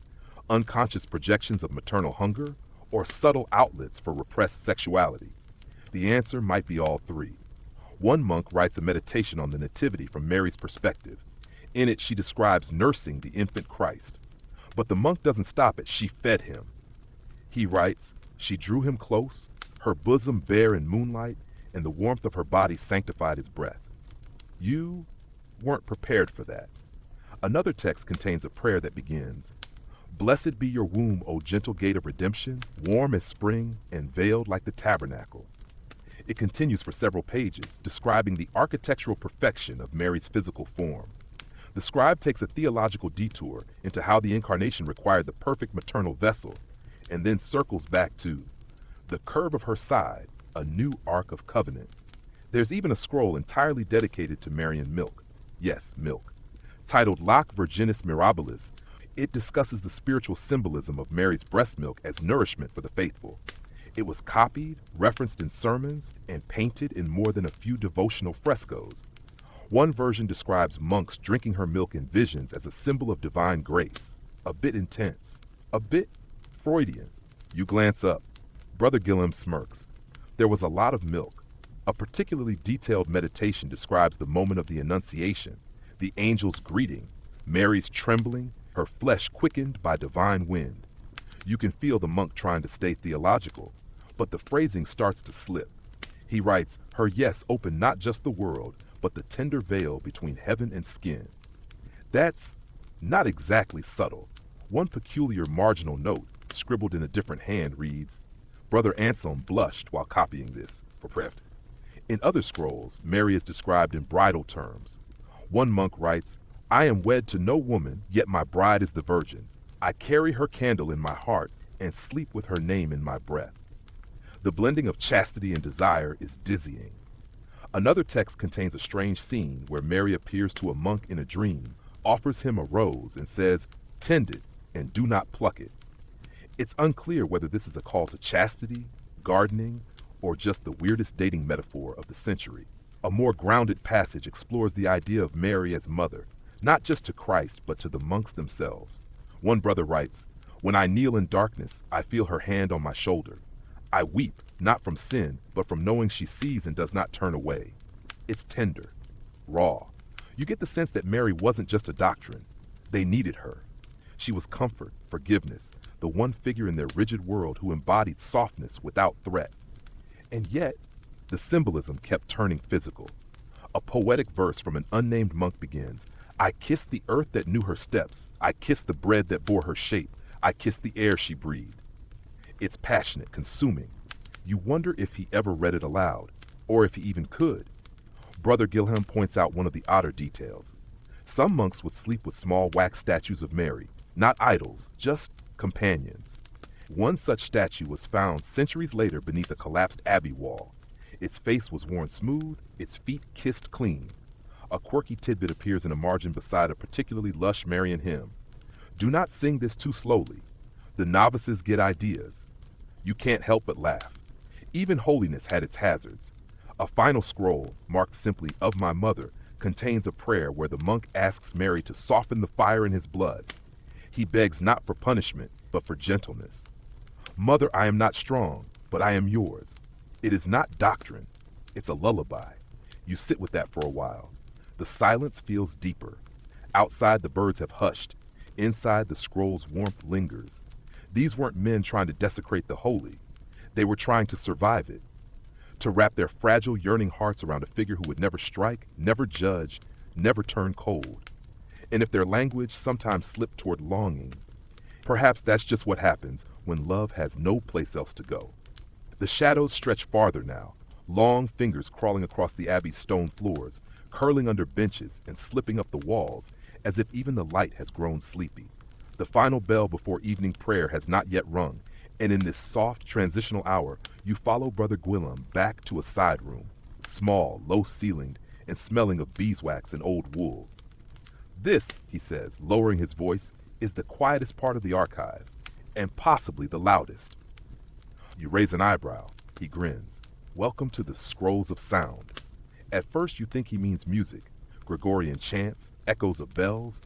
unconscious projections of maternal hunger, or subtle outlets for repressed sexuality. The answer might be all three. One monk writes a meditation on the Nativity from Mary's perspective. In it, she describes nursing the infant Christ. But the monk doesn't stop at "she fed him." He writes, "She drew him close, her bosom bare in moonlight, and the warmth of her body sanctified his breath." You weren't prepared for that. Another text contains a prayer that begins, "Blessed be your womb, O gentle gate of redemption, warm as spring and veiled like the tabernacle." It continues for several pages, describing the architectural perfection of Mary's physical form. The scribe takes a theological detour into how the incarnation required the perfect maternal vessel, and then circles back to the curve of her side, a new ark of covenant. There's even a scroll entirely dedicated to Marian milk. Yes, milk. Titled Lac Virginis Mirabilis, it discusses the spiritual symbolism of Mary's breast milk as nourishment for the faithful. It was copied, referenced in sermons, and painted in more than a few devotional frescoes. One version describes monks drinking her milk in visions as a symbol of divine grace. A bit intense. A bit Freudian. You glance up. Brother Gillum smirks. There was a lot of milk. A particularly detailed meditation describes the moment of the Annunciation, the angel's greeting, Mary's trembling, her flesh quickened by divine wind. You can feel the monk trying to stay theological, but the phrasing starts to slip. He writes, "Her yes opened not just the world, but the tender veil between heaven and skin." That's not exactly subtle. One peculiar marginal note, scribbled in a different hand, reads, "Brother Anselm blushed while copying this for Preft." In other scrolls, Mary is described in bridal terms. One monk writes, I am wed to no woman, yet my bride is the virgin. I carry her candle in my heart and sleep with her name in my breath. The blending of chastity and desire is dizzying. Another text contains a strange scene where Mary appears to a monk in a dream, offers him a rose, and says, "Tend it and do not pluck it." It's unclear whether this is a call to chastity, gardening, or just the weirdest dating metaphor of the century. A more grounded passage explores the idea of Mary as mother, not just to Christ, but to the monks themselves. One brother writes, "When I kneel in darkness, I feel her hand on my shoulder. I weep, not from sin, but from knowing she sees and does not turn away." It's tender, raw. You get the sense that Mary wasn't just a doctrine. They needed her. She was comfort, forgiveness, the one figure in their rigid world who embodied softness without threat. And yet, the symbolism kept turning physical. A poetic verse from an unnamed monk begins, "I kissed the earth that knew her steps. I kissed the bread that bore her shape. I kissed the air she breathed." It's passionate, consuming. You wonder if he ever read it aloud, or if he even could. Brother Gilham points out one of the odder details. Some monks would sleep with small wax statues of Mary, not idols, just companions. One such statue was found centuries later beneath a collapsed abbey wall. Its face was worn smooth, its feet kissed clean. A quirky tidbit appears in a margin beside a particularly lush Marian hymn. Do not sing this too slowly. The novices get ideas. You can't help but laugh. Even holiness had its hazards. A final scroll, marked simply "Of my mother," contains a prayer where the monk asks Mary to soften the fire in his blood. He begs not for punishment, but for gentleness. "Mother, I am not strong, but I am yours." It is not doctrine. It's a lullaby. You sit with that for a while. The silence feels deeper. Outside, the birds have hushed. Inside, the scroll's warmth lingers. These weren't men trying to desecrate the holy. They were trying to survive it. To wrap their fragile, yearning hearts around a figure who would never strike, never judge, never turn cold. And if their language sometimes slipped toward longing, perhaps that's just what happens when love has no place else to go. The shadows stretch farther now, long fingers crawling across the abbey's stone floors, curling under benches and slipping up the walls, as if even the light has grown sleepy. The final bell before evening prayer has not yet rung, and in this soft, transitional hour, you follow Brother Gwilym back to a side room, small, low-ceilinged, and smelling of beeswax and old wool. "This," he says, lowering his voice, "is the quietest part of the archive, and possibly the loudest." You raise an eyebrow. He grins. "Welcome to the scrolls of sound." At first you think he means music, Gregorian chants, echoes of bells.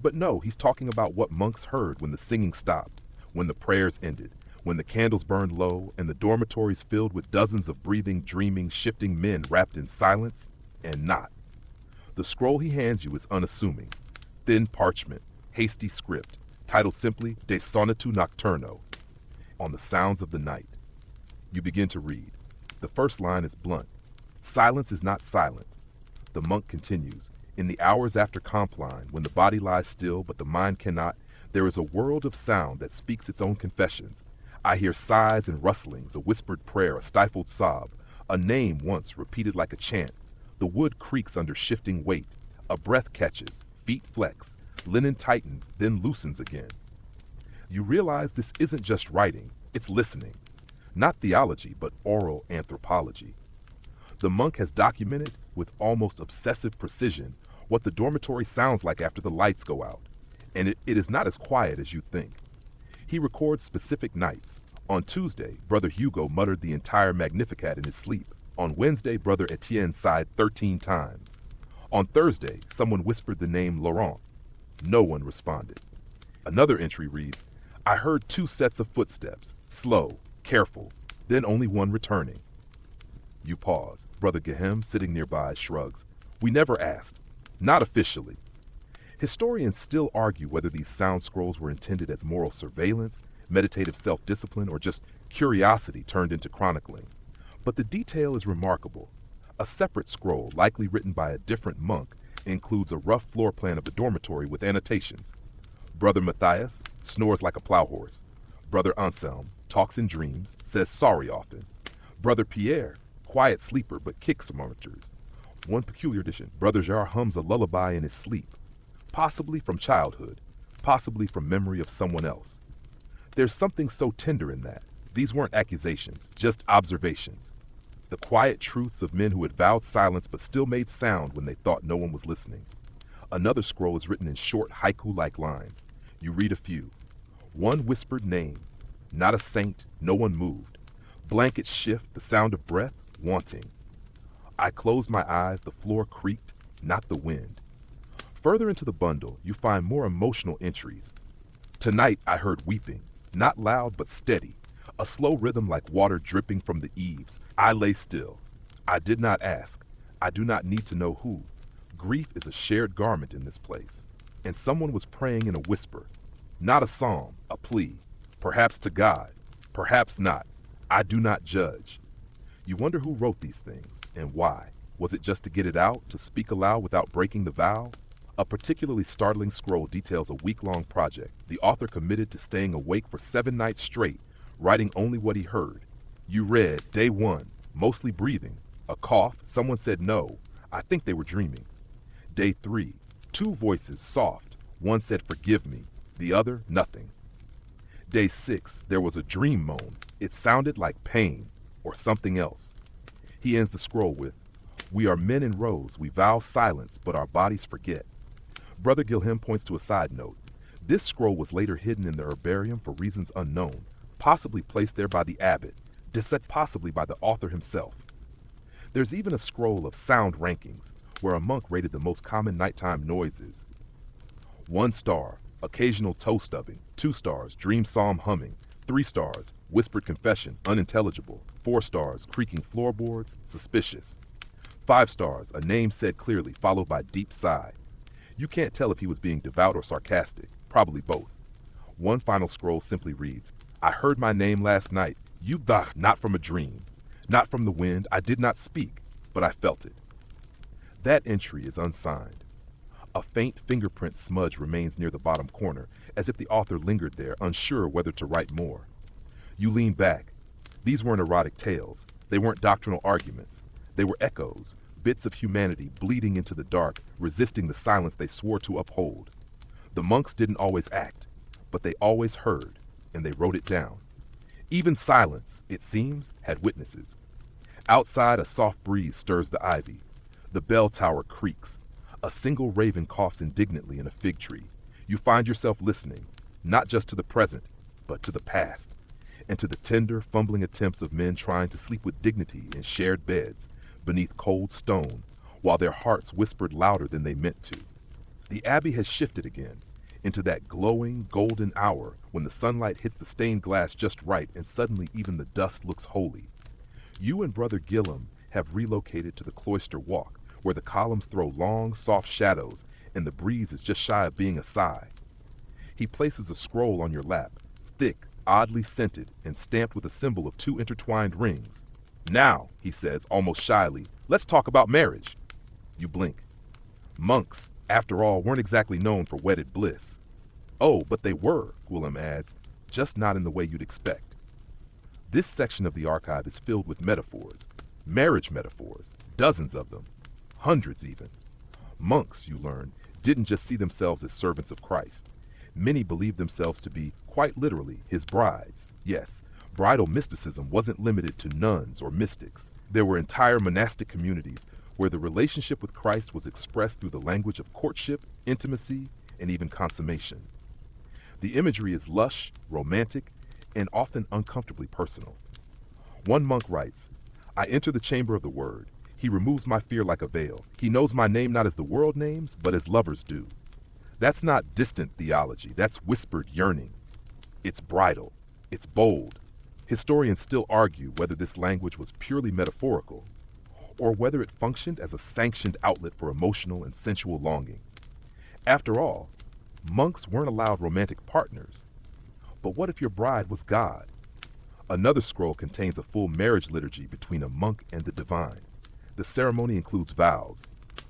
But no, he's talking about what monks heard when the singing stopped, when the prayers ended, when the candles burned low, and the dormitories filled with dozens of breathing, dreaming, shifting men wrapped in silence and not. The scroll he hands you is unassuming. Thin parchment, hasty script, titled simply De Sonitu Nocturno, on the sounds of the night. You begin to read. The first line is blunt. Silence is not silent. The monk continues. In the hours after Compline, when the body lies still but the mind cannot, there is a world of sound that speaks its own confessions. I hear sighs and rustlings, a whispered prayer, a stifled sob, a name once repeated like a chant. The wood creaks under shifting weight. A breath catches, feet flex, linen tightens, then loosens again. You realize this isn't just writing, it's listening. Not theology, but oral anthropology. The monk has documented, with almost obsessive precision, what the dormitory sounds like after the lights go out. And it is not as quiet as you think. He records specific nights. On Tuesday, Brother Hugo muttered the entire Magnificat in his sleep. On Wednesday, Brother Etienne sighed 13 times. On Thursday, someone whispered the name Laurent. No one responded. Another entry reads, I heard 2 sets of footsteps, slow, careful, then only one returning. You pause. Brother Gehem, sitting nearby, shrugs. We never asked. Not officially. Historians still argue whether these sound scrolls were intended as moral surveillance, meditative self-discipline, or just curiosity turned into chronicling. But the detail is remarkable. A separate scroll, likely written by a different monk, includes a rough floor plan of the dormitory with annotations. Brother Matthias snores like a plow horse. Brother Anselm talks in dreams, says sorry often. Brother Pierre, quiet sleeper but kicks murmurs. One peculiar addition, Brother Jar hums a lullaby in his sleep. possibly from childhood, possibly from memory of someone else. There's something so tender in that. These weren't accusations, just observations. The quiet truths of men who had vowed silence but still made sound when they thought no one was listening. Another scroll is written in short haiku-like lines. You read a few. One whispered name. Not a saint, no one moved. Blankets shift, the sound of breath, wanting. I closed my eyes, the floor creaked, not the wind. Further into the bundle, you find more emotional entries. Tonight I heard weeping, not loud but steady, a slow rhythm like water dripping from the eaves. I lay still. I did not ask. I do not need to know who. Grief is a shared garment in this place. And someone was praying in a whisper. Not a psalm, a plea. Perhaps to God, perhaps not. I do not judge. You wonder who wrote these things and why. Was it just to get it out, to speak aloud without breaking the vow? A particularly startling scroll details a week-long project. The author committed to staying awake for 7 nights straight, writing only what he heard. You read, day 1, mostly breathing. A cough, someone said no. I think they were dreaming. Day 3, 2 voices, soft. One said forgive me, the other nothing. Day 6, there was a dream moan. It sounded like pain, or something else. He ends the scroll with, we are men in rows, we vow silence, but our bodies forget. Brother Gilham points to a side note. This scroll was later hidden in the herbarium for reasons unknown, possibly placed there by the abbot, dissect possibly by the author himself. There's even a scroll of sound rankings, where a monk rated the most common nighttime noises. 1 star, occasional toe stubbing. 2 stars, dream psalm humming. 3 stars, whispered confession, unintelligible. 4 stars, creaking floorboards, suspicious. 5 stars, a name said clearly, followed by deep sigh. You can't tell if he was being devout or sarcastic, probably both. One final scroll simply reads, I heard my name last night, Yubach, not from a dream, not from the wind, I did not speak, but I felt it. That entry is unsigned. A faint fingerprint smudge remains near the bottom corner, as if the author lingered there, unsure whether to write more. You lean back. These weren't erotic tales. They weren't doctrinal arguments. They were echoes, bits of humanity bleeding into the dark, resisting the silence they swore to uphold. The monks didn't always act, but they always heard, and they wrote it down. Even silence, it seems, had witnesses. Outside, a soft breeze stirs the ivy. The bell tower creaks. A single raven coughs indignantly in a fig tree. You find yourself listening, not just to the present, but to the past, and to the tender, fumbling attempts of men trying to sleep with dignity in shared beds, beneath cold stone, while their hearts whispered louder than they meant to. The abbey has shifted again, into that glowing, golden hour when the sunlight hits the stained glass just right and suddenly even the dust looks holy. You and Brother Gilham have relocated to the cloister walk, where the columns throw long, soft shadows and the breeze is just shy of being a sigh. He places a scroll on your lap, thick, oddly scented, and stamped with a symbol of 2 intertwined rings. Now, he says, almost shyly, let's talk about marriage. You blink. Monks, after all, weren't exactly known for wedded bliss. Oh, but they were, Gwilym adds, just not in the way you'd expect. This section of the archive is filled with metaphors, marriage metaphors, dozens of them, hundreds even. Monks, you learn, didn't just see themselves as servants of Christ. Many believed themselves to be, quite literally, his brides. Yes, bridal mysticism wasn't limited to nuns or mystics. There were entire monastic communities where the relationship with Christ was expressed through the language of courtship, intimacy, and even consummation. The imagery is lush, romantic, and often uncomfortably personal. One monk writes, I enter the chamber of the word. He removes my fear like a veil. He knows my name not as the world names, but as lovers do. That's not distant theology. That's whispered yearning. It's bridal. It's bold. Historians still argue whether this language was purely metaphorical, or whether it functioned as a sanctioned outlet for emotional and sensual longing. After all, monks weren't allowed romantic partners. But what if your bride was God? Another scroll contains a full marriage liturgy between a monk and the divine. The ceremony includes vows.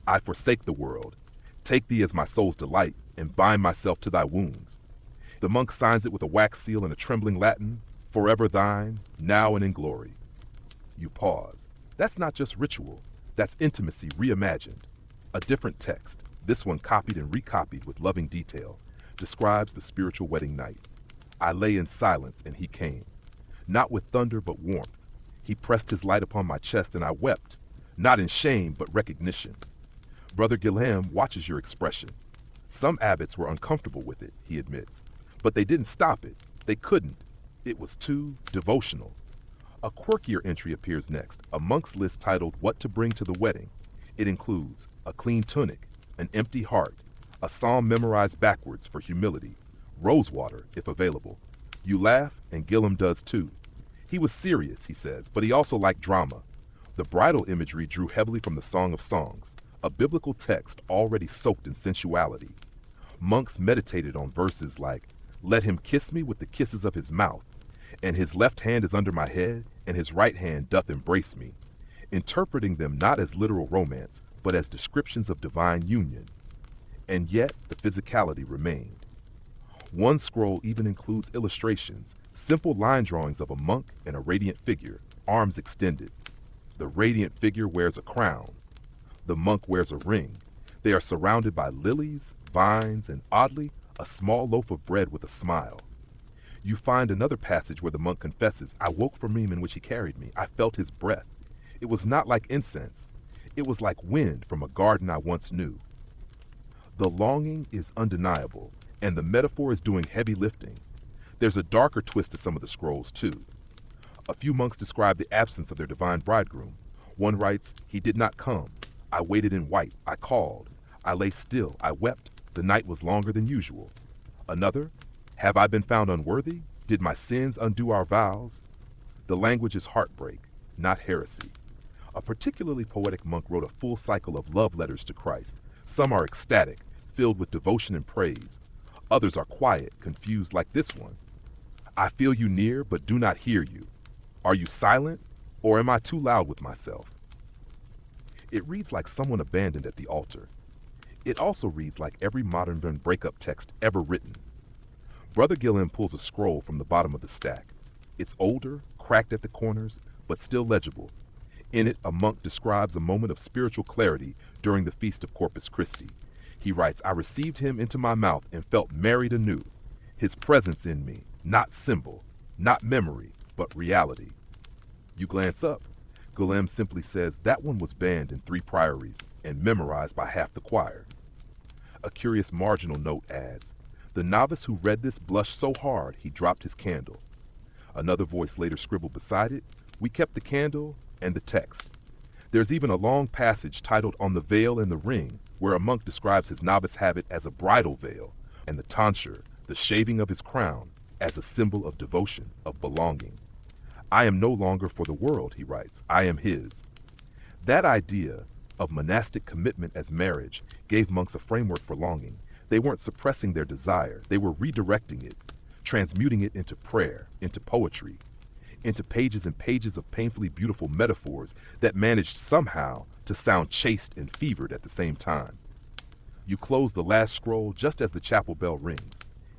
I forsake the world. Take thee as my soul's delight, and bind myself to thy wounds. The monk signs it with a wax seal in a trembling Latin, forever thine, now and in glory. You pause. That's not just ritual. That's intimacy reimagined. A different text, This one, copied and recopied with loving detail, describes the spiritual wedding night. I lay in silence and he came, not with thunder but warmth. He pressed his light upon my chest and I wept, not in shame but recognition. Brother Gilham watches your expression. Some abbots were uncomfortable with it, he admits, but they didn't stop it. They couldn't. It was too devotional. A quirkier entry appears next, a monk's list titled What to Bring to the Wedding. It includes a clean tunic, an empty heart, a psalm memorized backwards for humility, rosewater if available. You laugh, and Gilham does too. He was serious, he says, but he also liked drama. The bridal imagery drew heavily from the Song of Songs, a biblical text already soaked in sensuality. Monks meditated on verses like, "Let him kiss me with the kisses of his mouth, and his left hand is under my head, and his right hand doth embrace me," interpreting them not as literal romance, but as descriptions of divine union. And yet, the physicality remained. One scroll even includes illustrations, simple line drawings of a monk and a radiant figure, arms extended. The radiant figure wears a crown. The monk wears a ring. They are surrounded by lilies, vines, and oddly, a small loaf of bread with a smile. You find another passage where the monk confesses, "I woke from dream in which he carried me. I felt his breath. It was not like incense. It was like wind from a garden I once knew." The longing is undeniable, and the metaphor is doing heavy lifting. There's a darker twist to some of the scrolls, too. A few monks describe the absence of their divine bridegroom. One writes, "He did not come. I waited in white. I called. I lay still. I wept. The night was longer than usual." Another, "Have I been found unworthy? Did my sins undo our vows?" The language is heartbreak, not heresy. A particularly poetic monk wrote a full cycle of love letters to Christ. Some are ecstatic, filled with devotion and praise. Others are quiet, confused like this one. "I feel you near, but do not hear you. Are you silent, or am I too loud with myself?" It reads like someone abandoned at the altar. It also reads like every modern breakup text ever written. Brother Gilham pulls a scroll from the bottom of the stack. It's older, cracked at the corners, but still legible. In it, a monk describes a moment of spiritual clarity during the Feast of Corpus Christi. He writes, "I received him into my mouth and felt married anew. His presence in me, not symbol, not memory, but reality." You glance up. Gilham simply says that one was banned in 3 priories and memorized by half the choir. A curious marginal note adds, "The novice who read this blushed so hard he dropped his candle." Another voice later scribbled beside it, "We kept the candle and the text." There's even a long passage titled On the Veil and the Ring, where a monk describes his novice habit as a bridal veil, and the tonsure, the shaving of his crown, as a symbol of devotion, of belonging. "I am no longer for the world," he writes, "I am his." That idea of monastic commitment as marriage gave monks a framework for longing. They weren't suppressing their desire, they were redirecting it, transmuting it into prayer, into poetry, into pages and pages of painfully beautiful metaphors that managed somehow to sound chaste and fevered at the same time. You close the last scroll just as the chapel bell rings.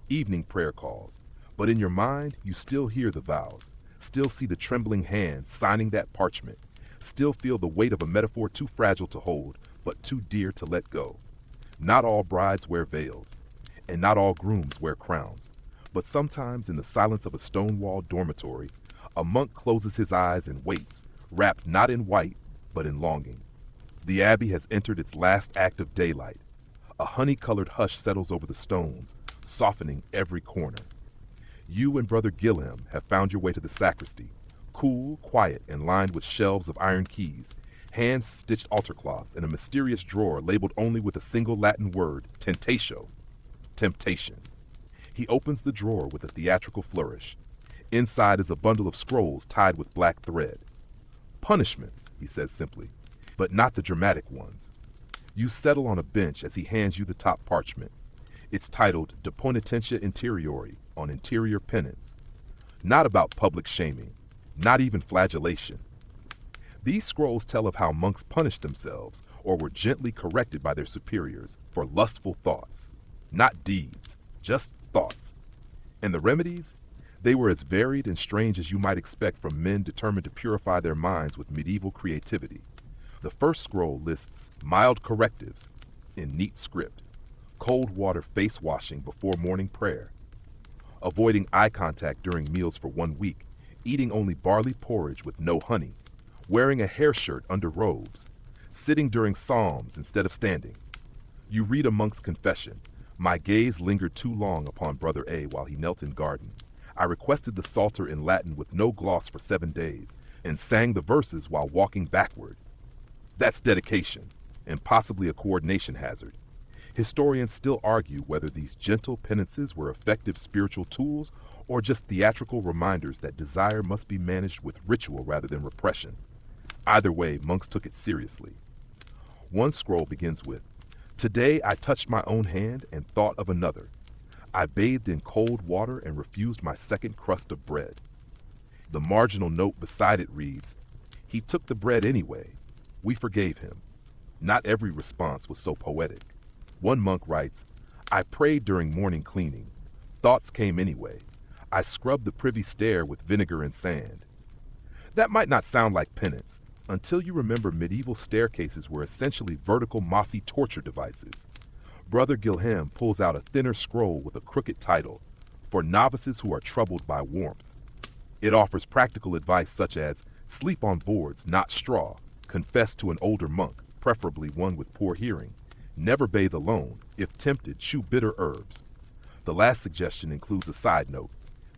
Evening prayer calls, but in your mind you still hear the vows, still see the trembling hands signing that parchment, still feel the weight of a metaphor too fragile to hold, but too dear to let go. Not all brides wear veils, and not all grooms wear crowns, but sometimes in the silence of a stone-walled dormitory, a monk closes his eyes and waits, wrapped not in white, but in longing. The abbey has entered its last act of daylight. A honey-colored hush settles over the stones, softening every corner. You and Brother Gilham have found your way to the sacristy, cool, quiet, and lined with shelves of iron keys, hand-stitched altar cloths, and a mysterious drawer labeled only with a single Latin word, tentatio, temptation. He opens the drawer with a theatrical flourish. Inside is a bundle of scrolls tied with black thread. "Punishments," he says simply, "but not the dramatic ones." You settle on a bench as he hands you the top parchment. It's titled De Penitentia Interiori, on interior penance. Not about public shaming, not even flagellation. These scrolls tell of how monks punished themselves or were gently corrected by their superiors for lustful thoughts. Not deeds, just thoughts. And the remedies? They were as varied and strange as you might expect from men determined to purify their minds with medieval creativity. The first scroll lists mild correctives, in neat script, cold water face washing before morning prayer, avoiding eye contact during meals for 1 week, eating only barley porridge with no honey, wearing a hair shirt under robes, sitting during psalms instead of standing. You read a monk's confession. My gaze lingered too long upon Brother A while he knelt in garden. I requested the Psalter in Latin with no gloss for 7 days, and sang the verses while walking backward. That's dedication, and possibly a coordination hazard. Historians still argue whether these gentle penances were effective spiritual tools or just theatrical reminders that desire must be managed with ritual rather than repression. Either way, monks took it seriously. One scroll begins with, "Today I touched my own hand and thought of another. I bathed in cold water and refused my second crust of bread." The marginal note beside it reads, "He took the bread anyway. We forgave him." Not every response was so poetic. One monk writes, "I prayed during morning cleaning. Thoughts came anyway. I scrubbed the privy stair with vinegar and sand." That might not sound like penance, until you remember medieval staircases were essentially vertical mossy torture devices. Brother Gilham pulls out a thinner scroll with a crooked title, "For Novices Who Are Troubled by Warmth." It offers practical advice such as, sleep on boards, not straw, confess to an older monk, preferably one with poor hearing, never bathe alone, if tempted, chew bitter herbs. The last suggestion includes a side note.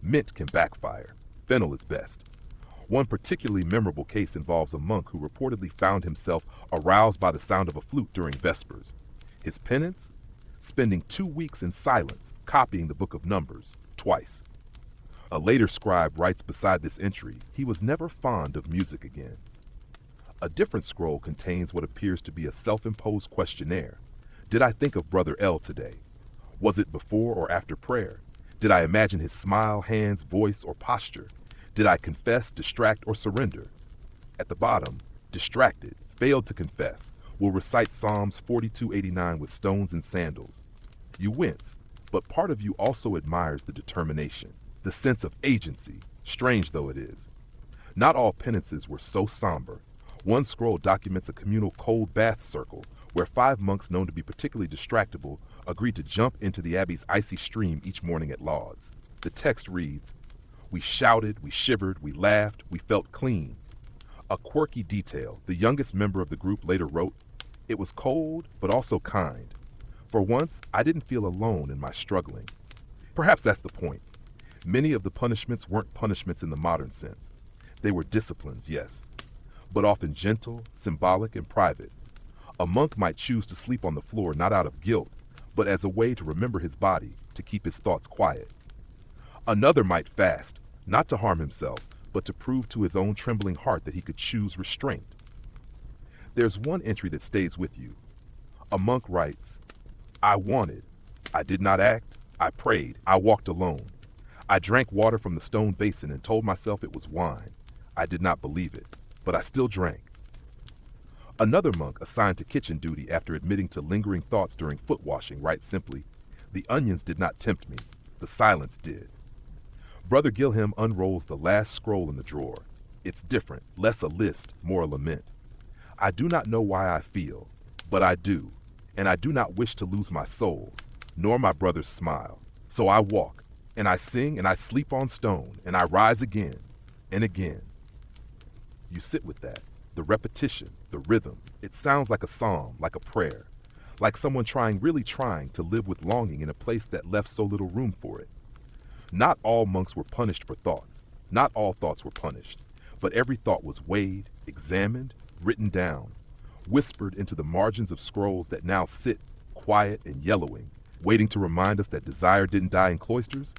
Mint can backfire. Fennel is best. One particularly memorable case involves a monk who reportedly found himself aroused by the sound of a flute during Vespers. His penance? Spending 2 weeks in silence, copying the Book of Numbers, twice. A later scribe writes beside this entry, he was never fond of music again. A different scroll contains what appears to be a self-imposed questionnaire. Did I think of Brother L today? Was it before or after prayer? Did I imagine his smile, hands, voice, or posture? Did I confess, distract, or surrender? At the bottom, distracted, failed to confess, will recite Psalms 42:89 with stones and sandals. You wince, but part of you also admires the determination, the sense of agency, strange though it is. Not all penances were so somber. One scroll documents a communal cold bath circle where 5 monks known to be particularly distractible agreed to jump into the abbey's icy stream each morning at Lauds. The text reads, "We shouted, we shivered, we laughed, we felt clean." A quirky detail, the youngest member of the group later wrote, "It was cold, but also kind. For once, I didn't feel alone in my struggling." Perhaps that's the point. Many of the punishments weren't punishments in the modern sense. They were disciplines, yes, but often gentle, symbolic, and private. A monk might choose to sleep on the floor not out of guilt, but as a way to remember his body, to keep his thoughts quiet. Another might fast, not to harm himself, but to prove to his own trembling heart that he could choose restraint. There's one entry that stays with you. A monk writes, "I wanted. I did not act. I prayed. I walked alone. I drank water from the stone basin and told myself it was wine. I did not believe it, but I still drank." Another monk assigned to kitchen duty after admitting to lingering thoughts during foot washing writes simply, "The onions did not tempt me. The silence did." Brother Gilham unrolls the last scroll in the drawer. It's different, less a list, more a lament. "I do not know why I feel, but I do, and I do not wish to lose my soul, nor my brother's smile. So I walk, and I sing, and I sleep on stone, and I rise again, and again." You sit with that, the repetition, the rhythm. It sounds like a psalm, like a prayer, like someone really trying to live with longing in a place that left so little room for it. Not all monks were punished for thoughts. Not all thoughts were punished, but every thought was weighed, examined, written down, whispered into the margins of scrolls that now sit, quiet and yellowing, waiting to remind us that desire didn't die in cloisters.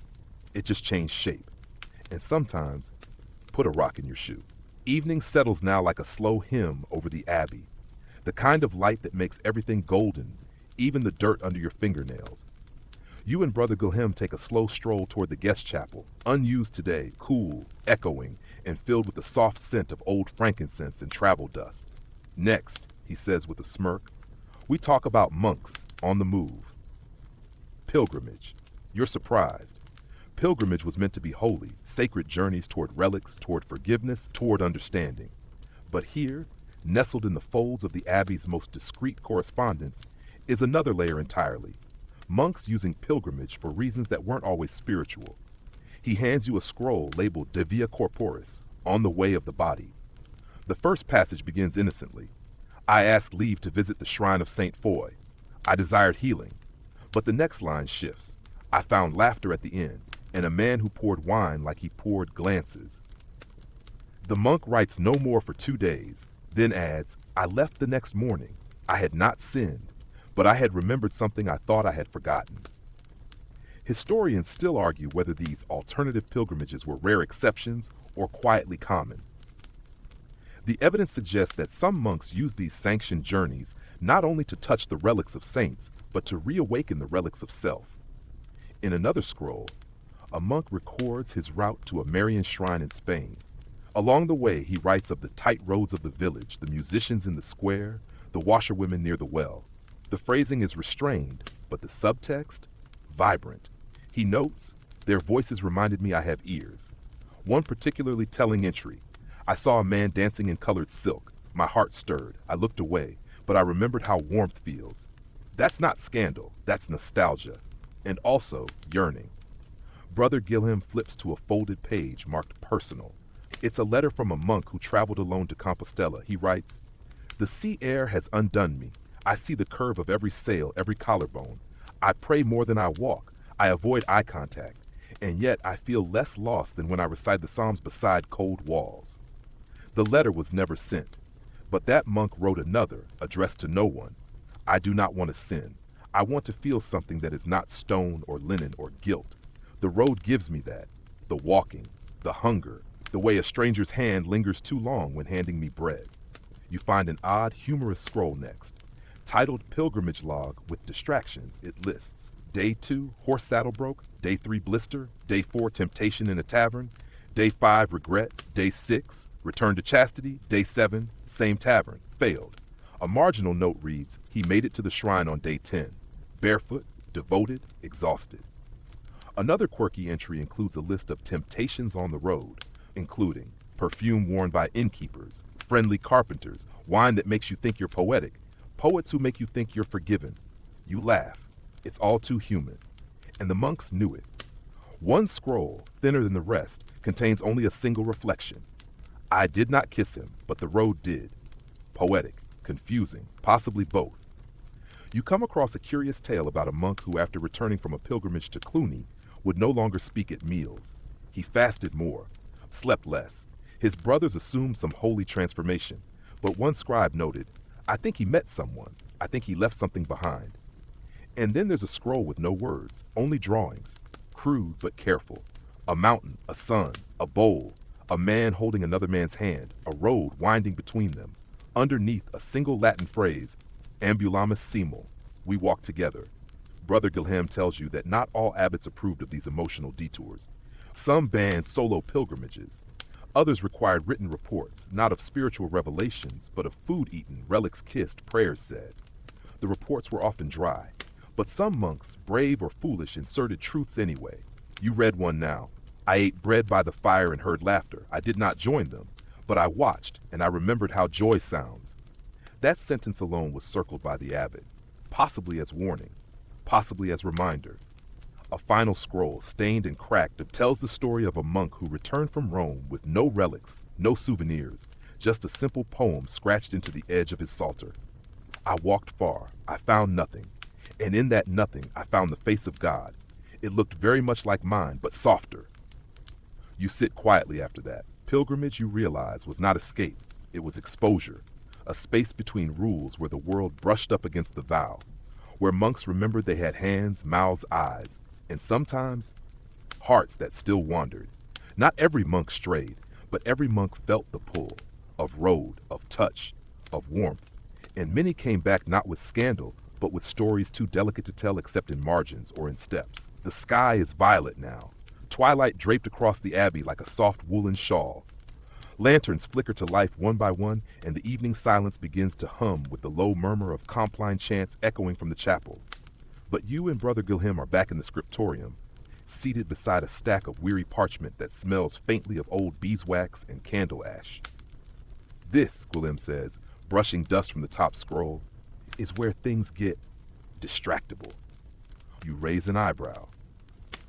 It just changed shape. And sometimes, put a rock in your shoe. Evening settles now like a slow hymn over the abbey, the kind of light that makes everything golden, even the dirt under your fingernails. You and Brother Gilham take a slow stroll toward the guest chapel, unused today, cool, echoing, and filled with the soft scent of old frankincense and travel dust. "Next," he says with a smirk, "we talk about monks on the move." Pilgrimage. You're surprised. Pilgrimage was meant to be holy, sacred journeys toward relics, toward forgiveness, toward understanding. But here, nestled in the folds of the abbey's most discreet correspondence, is another layer entirely. Monks using pilgrimage for reasons that weren't always spiritual. He hands you a scroll labeled De Via Corporis, on the way of the body. The first passage begins innocently. I asked leave to visit the shrine of Saint Foy. I desired healing. But the next line shifts. I found laughter at the inn, and a man who poured wine like he poured glances. The monk writes no more for 2 days, then adds, I left the next morning. I had not sinned, but I had remembered something I thought I had forgotten. Historians still argue whether these alternative pilgrimages were rare exceptions or quietly common. The evidence suggests that some monks used these sanctioned journeys not only to touch the relics of saints, but to reawaken the relics of self. In another scroll, a monk records his route to a Marian shrine in Spain. Along the way, he writes of the tight roads of the village, the musicians in the square, the washerwomen near the well. The phrasing is restrained, but the subtext, vibrant. He notes, their voices reminded me I have ears. One particularly telling entry, I saw a man dancing in colored silk. My heart stirred. I looked away, but I remembered how warmth feels. That's not scandal, that's nostalgia, and also yearning. Brother Gilham flips to a folded page marked personal. It's a letter from a monk who traveled alone to Compostela. He writes, the sea air has undone me. I see the curve of every sail, every collarbone. I pray more than I walk. I avoid eye contact. And yet I feel less lost than when I recite the Psalms beside cold walls. The letter was never sent, but that monk wrote another, addressed to no one. I do not want to sin. I want to feel something that is not stone or linen or guilt. The road gives me that. The walking, the hunger, the way a stranger's hand lingers too long when handing me bread. You find an odd, humorous scroll next. Titled Pilgrimage Log with Distractions, it lists Day 2, horse saddle broke. Day 3, blister. Day 4, temptation in a tavern. Day 5, regret. Day 6, return to chastity. Day 7, same tavern, failed. A marginal note reads, he made it to the shrine on day 10. Barefoot, devoted, exhausted. Another quirky entry includes a list of temptations on the road, including perfume worn by innkeepers, friendly carpenters, wine that makes you think you're poetic, poets who make you think you're forgiven. You laugh. It's all too human. And the monks knew it. One scroll, thinner than the rest, contains only a single reflection. I did not kiss him, but the road did. Poetic, confusing, possibly both. You come across a curious tale about a monk who, after returning from a pilgrimage to Cluny, would no longer speak at meals. He fasted more, slept less. His brothers assumed some holy transformation, but one scribe noted, I think he met someone. I think he left something behind. And then there's a scroll with no words, only drawings, crude but careful. A mountain, a sun, a bowl, a man holding another man's hand, a road winding between them. Underneath, a single Latin phrase, ambulamus simul, we walk together. Brother Gilham tells you that not all abbots approved of these emotional detours. Some banned solo pilgrimages. Others required written reports, not of spiritual revelations, but of food eaten, relics kissed, prayers said. The reports were often dry, but some monks, brave or foolish, inserted truths anyway. You read one now. I ate bread by the fire and heard laughter. I did not join them, but I watched, and I remembered how joy sounds. That sentence alone was circled by the abbot, possibly as warning, possibly as reminder. A final scroll, stained and cracked, tells the story of a monk who returned from Rome with no relics, no souvenirs, just a simple poem scratched into the edge of his psalter. I walked far, I found nothing, and in that nothing I found the face of God. It looked very much like mine, but softer. You sit quietly after that. Pilgrimage, you realize, was not escape, it was exposure, a space between rules where the world brushed up against the vow, where monks remembered they had hands, mouths, eyes, and sometimes hearts that still wandered. Not every monk strayed, but every monk felt the pull of road, of touch, of warmth, and many came back not with scandal, but with stories too delicate to tell except in margins or in steps. The sky is violet now, twilight draped across the abbey like a soft woolen shawl. Lanterns flicker to life one by one, and the evening silence begins to hum with the low murmur of Compline chants echoing from the chapel. But you and Brother Gilham are back in the scriptorium, seated beside a stack of weary parchment that smells faintly of old beeswax and candle ash. This, Gilham says, brushing dust from the top scroll, is where things get distractible. You raise an eyebrow.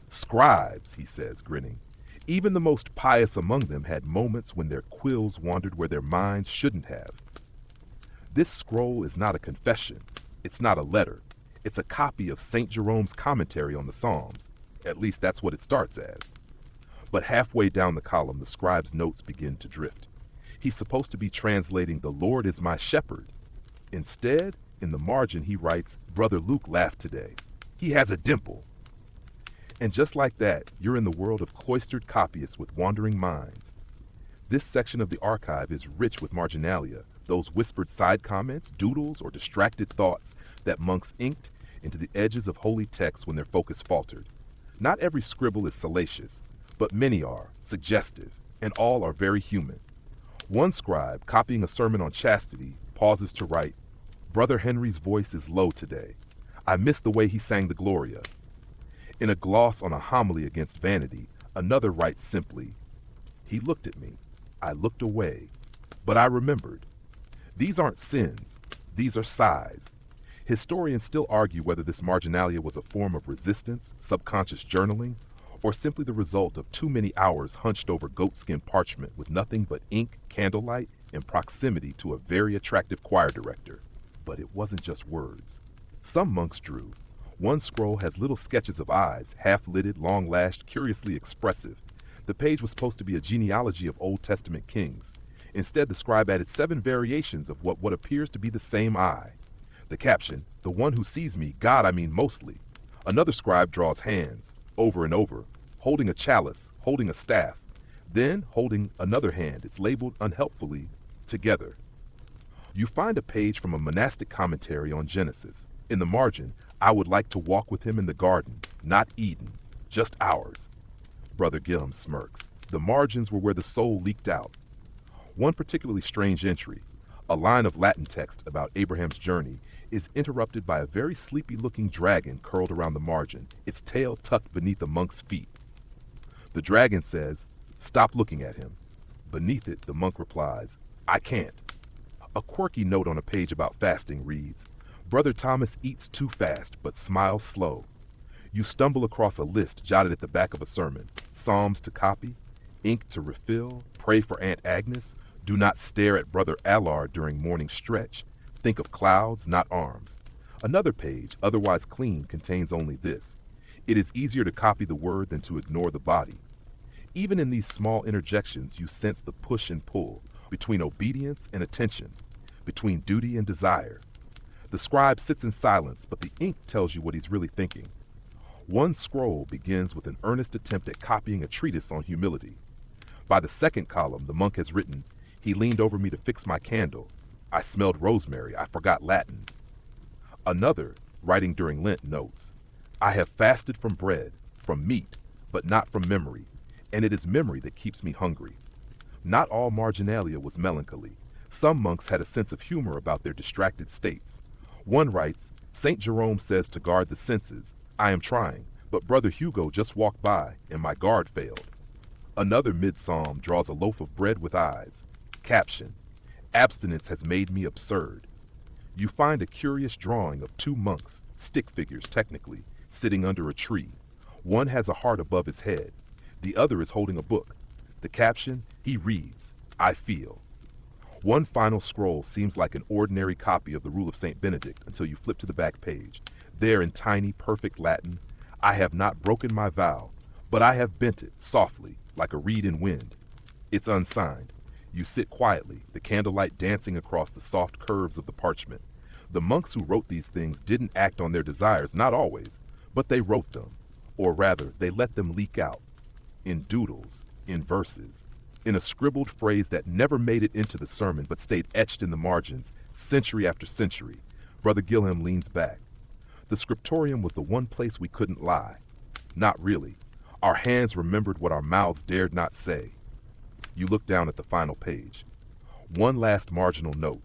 Scribes, he says, grinning. Even the most pious among them had moments when their quills wandered where their minds shouldn't have. This scroll is not a confession. It's not a letter. It's a copy of St. Jerome's commentary on the Psalms. At least that's what it starts as. But halfway down the column, the scribe's notes begin to drift. He's supposed to be translating, "The Lord is my shepherd." Instead, in the margin, he writes, "Brother Luke laughed today. He has a dimple." And just like that, you're in the world of cloistered copyists with wandering minds. This section of the archive is rich with marginalia, those whispered side comments, doodles, or distracted thoughts that monks inked into the edges of holy texts when their focus faltered. Not every scribble is salacious, but many are, suggestive, and all are very human. One scribe, copying a sermon on chastity, pauses to write, "Brother Henry's voice is low today. I miss the way he sang the Gloria." In a gloss on a homily against vanity, another writes simply, "He looked at me. I looked away. But I remembered." These aren't sins. These are sighs. Historians still argue whether this marginalia was a form of resistance, subconscious journaling, or simply the result of too many hours hunched over goatskin parchment with nothing but ink, candlelight, and proximity to a very attractive choir director. But it wasn't just words. Some monks drew. One scroll has little sketches of eyes, half-lidded, long-lashed, curiously expressive. The page was supposed to be a genealogy of Old Testament kings. Instead, the scribe added 7 variations of what appears to be the same eye. The caption, "The one who sees me, God I mean mostly." Another scribe draws hands, over and over, holding a chalice, holding a staff, then holding another hand. It's labeled unhelpfully, "Together." You find a page from a monastic commentary on Genesis. In the margin, "I would like to walk with him in the garden, not Eden, just ours." Brother Gillum smirks. The margins were where the soul leaked out. One particularly strange entry, a line of Latin text about Abraham's journey, is interrupted by a very sleepy-looking dragon curled around the margin, its tail tucked beneath a monk's feet. The dragon says, "Stop looking at him." Beneath it, the monk replies, "I can't." A quirky note on a page about fasting reads, "Brother Thomas eats too fast, but smiles slow." You stumble across a list jotted at the back of a sermon, psalms to copy, ink to refill, pray for Aunt Agnes, do not stare at Brother Allard during morning stretch, think of clouds, not arms. Another page, otherwise clean, contains only this: "It is easier to copy the word than to ignore the body." Even in these small interjections, you sense the push and pull between obedience and attention, between duty and desire. The scribe sits in silence, but the ink tells you what he's really thinking. One scroll begins with an earnest attempt at copying a treatise on humility. By the second column, the monk has written, "He leaned over me to fix my candle. I smelled rosemary. I forgot Latin." Another, writing during Lent, notes, "I have fasted from bread, from meat, but not from memory, and it is memory that keeps me hungry." Not all marginalia was melancholy. Some monks had a sense of humor about their distracted states. One writes, "St. Jerome says to guard the senses. I am trying, but Brother Hugo just walked by, and my guard failed." Another mid-psalm draws a loaf of bread with eyes. Caption, "Abstinence has made me absurd." You find a curious drawing of 2 monks, stick figures technically, sitting under a tree. One has a heart above his head. The other is holding a book. The caption, he reads, "I feel." One final scroll seems like an ordinary copy of the Rule of St. Benedict until you flip to the back page. There in tiny, perfect Latin, "I have not broken my vow, but I have bent it softly, like a reed in wind." It's unsigned. You sit quietly, the candlelight dancing across the soft curves of the parchment. The monks who wrote these things didn't act on their desires, not always, but they wrote them. Or rather, they let them leak out. In doodles, in verses, in a scribbled phrase that never made it into the sermon but stayed etched in the margins, century after century. Brother Gilham leans back. The scriptorium was the one place we couldn't lie. Not really. Our hands remembered what our mouths dared not say. You look down at the final page. One last marginal note.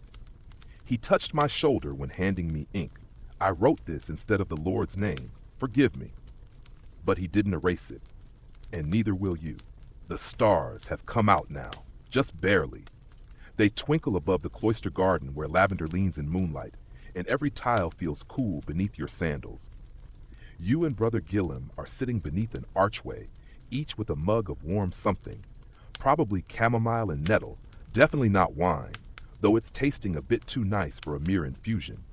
"He touched my shoulder when handing me ink. I wrote this instead of the Lord's name. Forgive me." But he didn't erase it. And neither will you. The stars have come out now, just barely. They twinkle above the cloister garden where lavender leans in moonlight, and every tile feels cool beneath your sandals. You and Brother Gillum are sitting beneath an archway, each with a mug of warm something, probably chamomile and nettle, definitely not wine, though it's tasting a bit too nice for a mere infusion.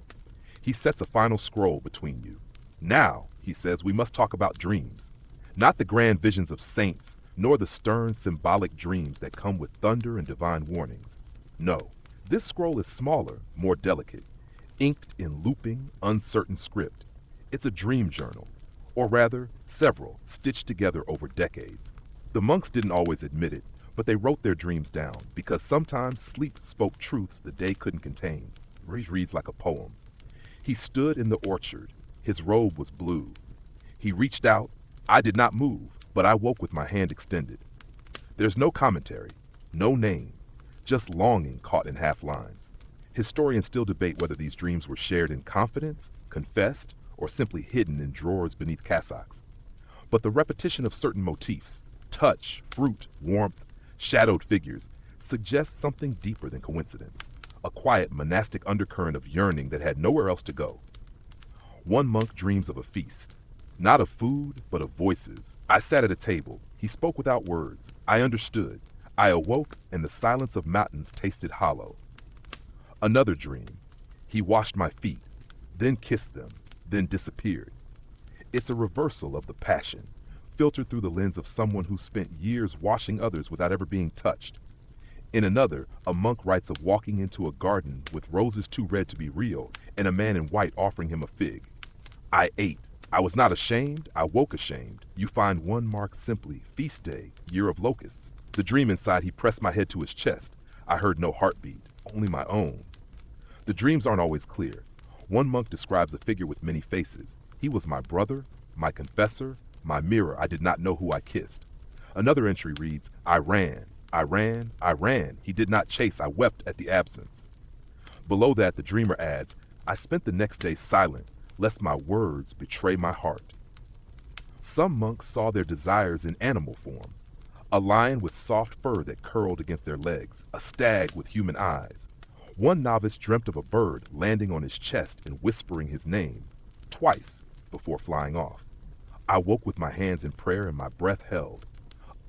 He sets a final scroll between you. Now, he says, we must talk about dreams. Not the grand visions of saints, nor the stern symbolic dreams that come with thunder and divine warnings. No, this scroll is smaller, more delicate, inked in looping, uncertain script. It's a dream journal, or rather, several, stitched together over decades. The monks didn't always admit it, but they wrote their dreams down, because sometimes sleep spoke truths the day couldn't contain. He reads like a poem. He stood in the orchard. His robe was blue. He reached out. I did not move, but I woke with my hand extended. There's no commentary, no name, just longing caught in half lines. Historians still debate whether these dreams were shared in confidence, confessed, or simply hidden in drawers beneath cassocks. But the repetition of certain motifs, touch, fruit, warmth, shadowed figures, suggests something deeper than coincidence, a quiet monastic undercurrent of yearning that had nowhere else to go. One monk dreams of a feast. Not of food, but of voices. I sat at a table. He spoke without words. I understood. I awoke, and the silence of mountains tasted hollow. Another dream. He washed my feet, then kissed them, then disappeared. It's a reversal of the passion, filtered through the lens of someone who spent years washing others without ever being touched. In another, a monk writes of walking into a garden with roses too red to be real, and a man in white offering him a fig. I ate. I was not ashamed, I woke ashamed. You find one marked simply, feast day, year of locusts. The dream inside, he pressed my head to his chest. I heard no heartbeat, only my own. The dreams aren't always clear. One monk describes a figure with many faces. He was my brother, my confessor, my mirror. I did not know who I kissed. Another entry reads, I ran. He did not chase. I wept at the absence. Below that, the dreamer adds, I spent the next day silent, lest my words betray my heart. Some monks saw their desires in animal form. A lion with soft fur that curled against their legs, a stag with human eyes. One novice dreamt of a bird landing on his chest and whispering his name, twice, before flying off. I woke with my hands in prayer and my breath held.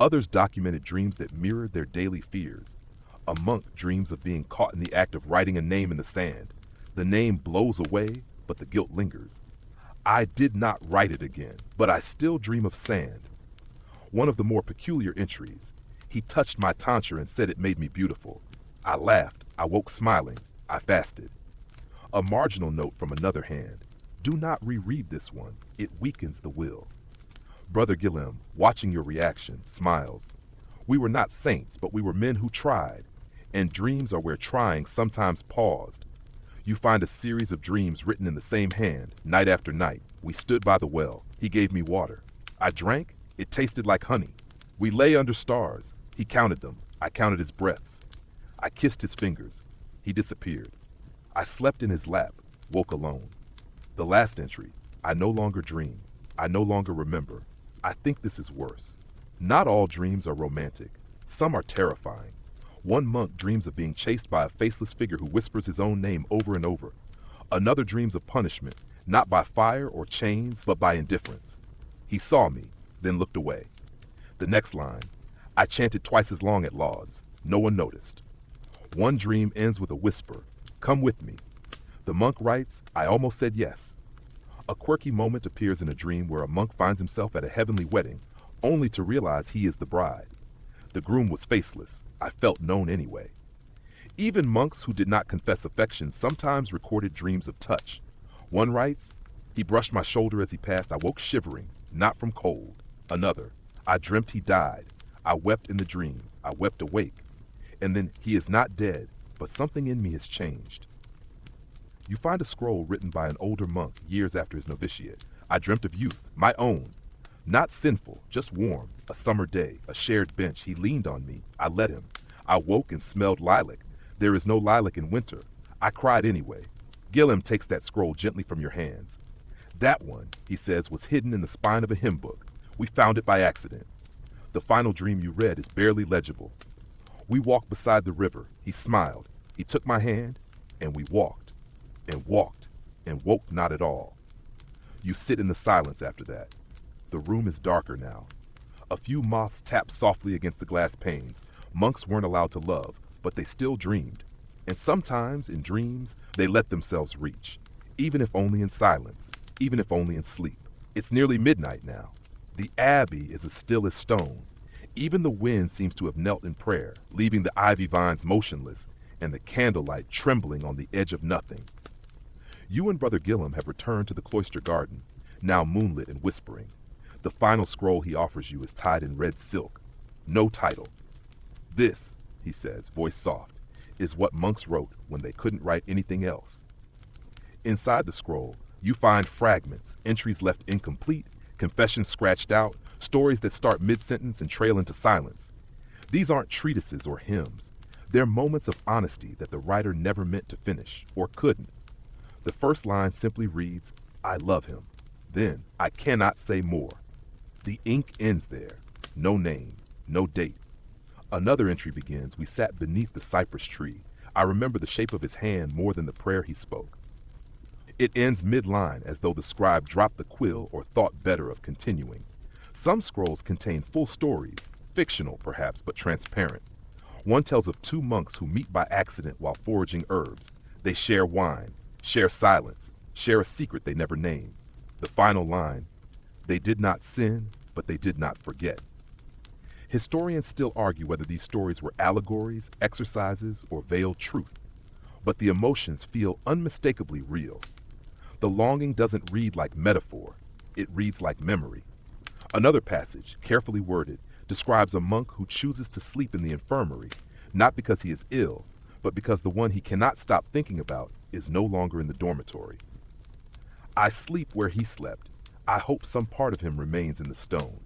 Others documented dreams that mirrored their daily fears. A monk dreams of being caught in the act of writing a name in the sand. The name blows away, but the guilt lingers. I did not write it again, but I still dream of sand. One of the more peculiar entries. He touched my tonsure and said it made me beautiful. I laughed. I woke smiling. I fasted. A marginal note from another hand. Do not reread this one. It weakens the will. Brother Gillum, watching your reaction, smiles. We were not saints, but we were men who tried. And dreams are where trying sometimes paused. You find a series of dreams written in the same hand, night after night. We stood by the well. He gave me water. I drank. It tasted like honey. We lay under stars. He counted them. I counted his breaths. I kissed his fingers. He disappeared. I slept in his lap, woke alone. The last entry. I no longer dream. I no longer remember. I think this is worse. Not all dreams are romantic. Some are terrifying. One monk dreams of being chased by a faceless figure who whispers his own name over and over. Another dreams of punishment, not by fire or chains, but by indifference. He saw me, then looked away. The next line, I chanted twice as long at lauds. No one noticed. One dream ends with a whisper, come with me. The monk writes, I almost said yes. A quirky moment appears in a dream where a monk finds himself at a heavenly wedding, only to realize he is the bride. The groom was faceless. I felt known anyway. Even monks who did not confess affection sometimes recorded dreams of touch. One writes, he brushed my shoulder as he passed. I woke shivering, not from cold. Another, I dreamt he died. I wept in the dream. I wept awake. And then, he is not dead, but something in me has changed. You find a scroll written by an older monk years after his novitiate. I dreamt of youth, my own. Not sinful, just warm. A summer day, a shared bench. He leaned on me. I let him. I woke and smelled lilac. There is no lilac in winter. I cried anyway. Gillum takes that scroll gently from your hands. That one, he says, was hidden in the spine of a hymn book. We found it by accident. The final dream you read is barely legible. We walked beside the river. He smiled. He took my hand, and we walked and walked and woke not at all. You sit in the silence after that. The room is darker now. A few moths tap softly against the glass panes. Monks weren't allowed to love, but they still dreamed. And sometimes, in dreams, they let themselves reach, even if only in silence, even if only in sleep. It's nearly midnight now. The abbey is as still as stone. Even the wind seems to have knelt in prayer, leaving the ivy vines motionless and the candlelight trembling on the edge of nothing. You and Brother Gilliam have returned to the cloister garden, now moonlit and whispering. The final scroll he offers you is tied in red silk. No title. This, he says, voice soft, is what monks wrote when they couldn't write anything else. Inside the scroll, you find fragments, entries left incomplete, confessions scratched out, stories that start mid-sentence and trail into silence. These aren't treatises or hymns. They're moments of honesty that the writer never meant to finish, or couldn't. The first line simply reads, I love him. Then, I cannot say more. The ink ends there. No name, no date. Another entry begins, we sat beneath the cypress tree. I remember the shape of his hand more than the prayer he spoke. It ends mid-line as though the scribe dropped the quill or thought better of continuing. Some scrolls contain full stories, fictional perhaps, but transparent. One tells of two monks who meet by accident while foraging herbs. They share wine, share silence, share a secret they never name. The final line, they did not sin, but they did not forget. Historians still argue whether these stories were allegories, exercises, or veiled truth. But the emotions feel unmistakably real. The longing doesn't read like metaphor, it reads like memory. Another passage, carefully worded, describes a monk who chooses to sleep in the infirmary, not because he is ill, but because the one he cannot stop thinking about is no longer in the dormitory. I sleep where he slept. I hope some part of him remains in the stone.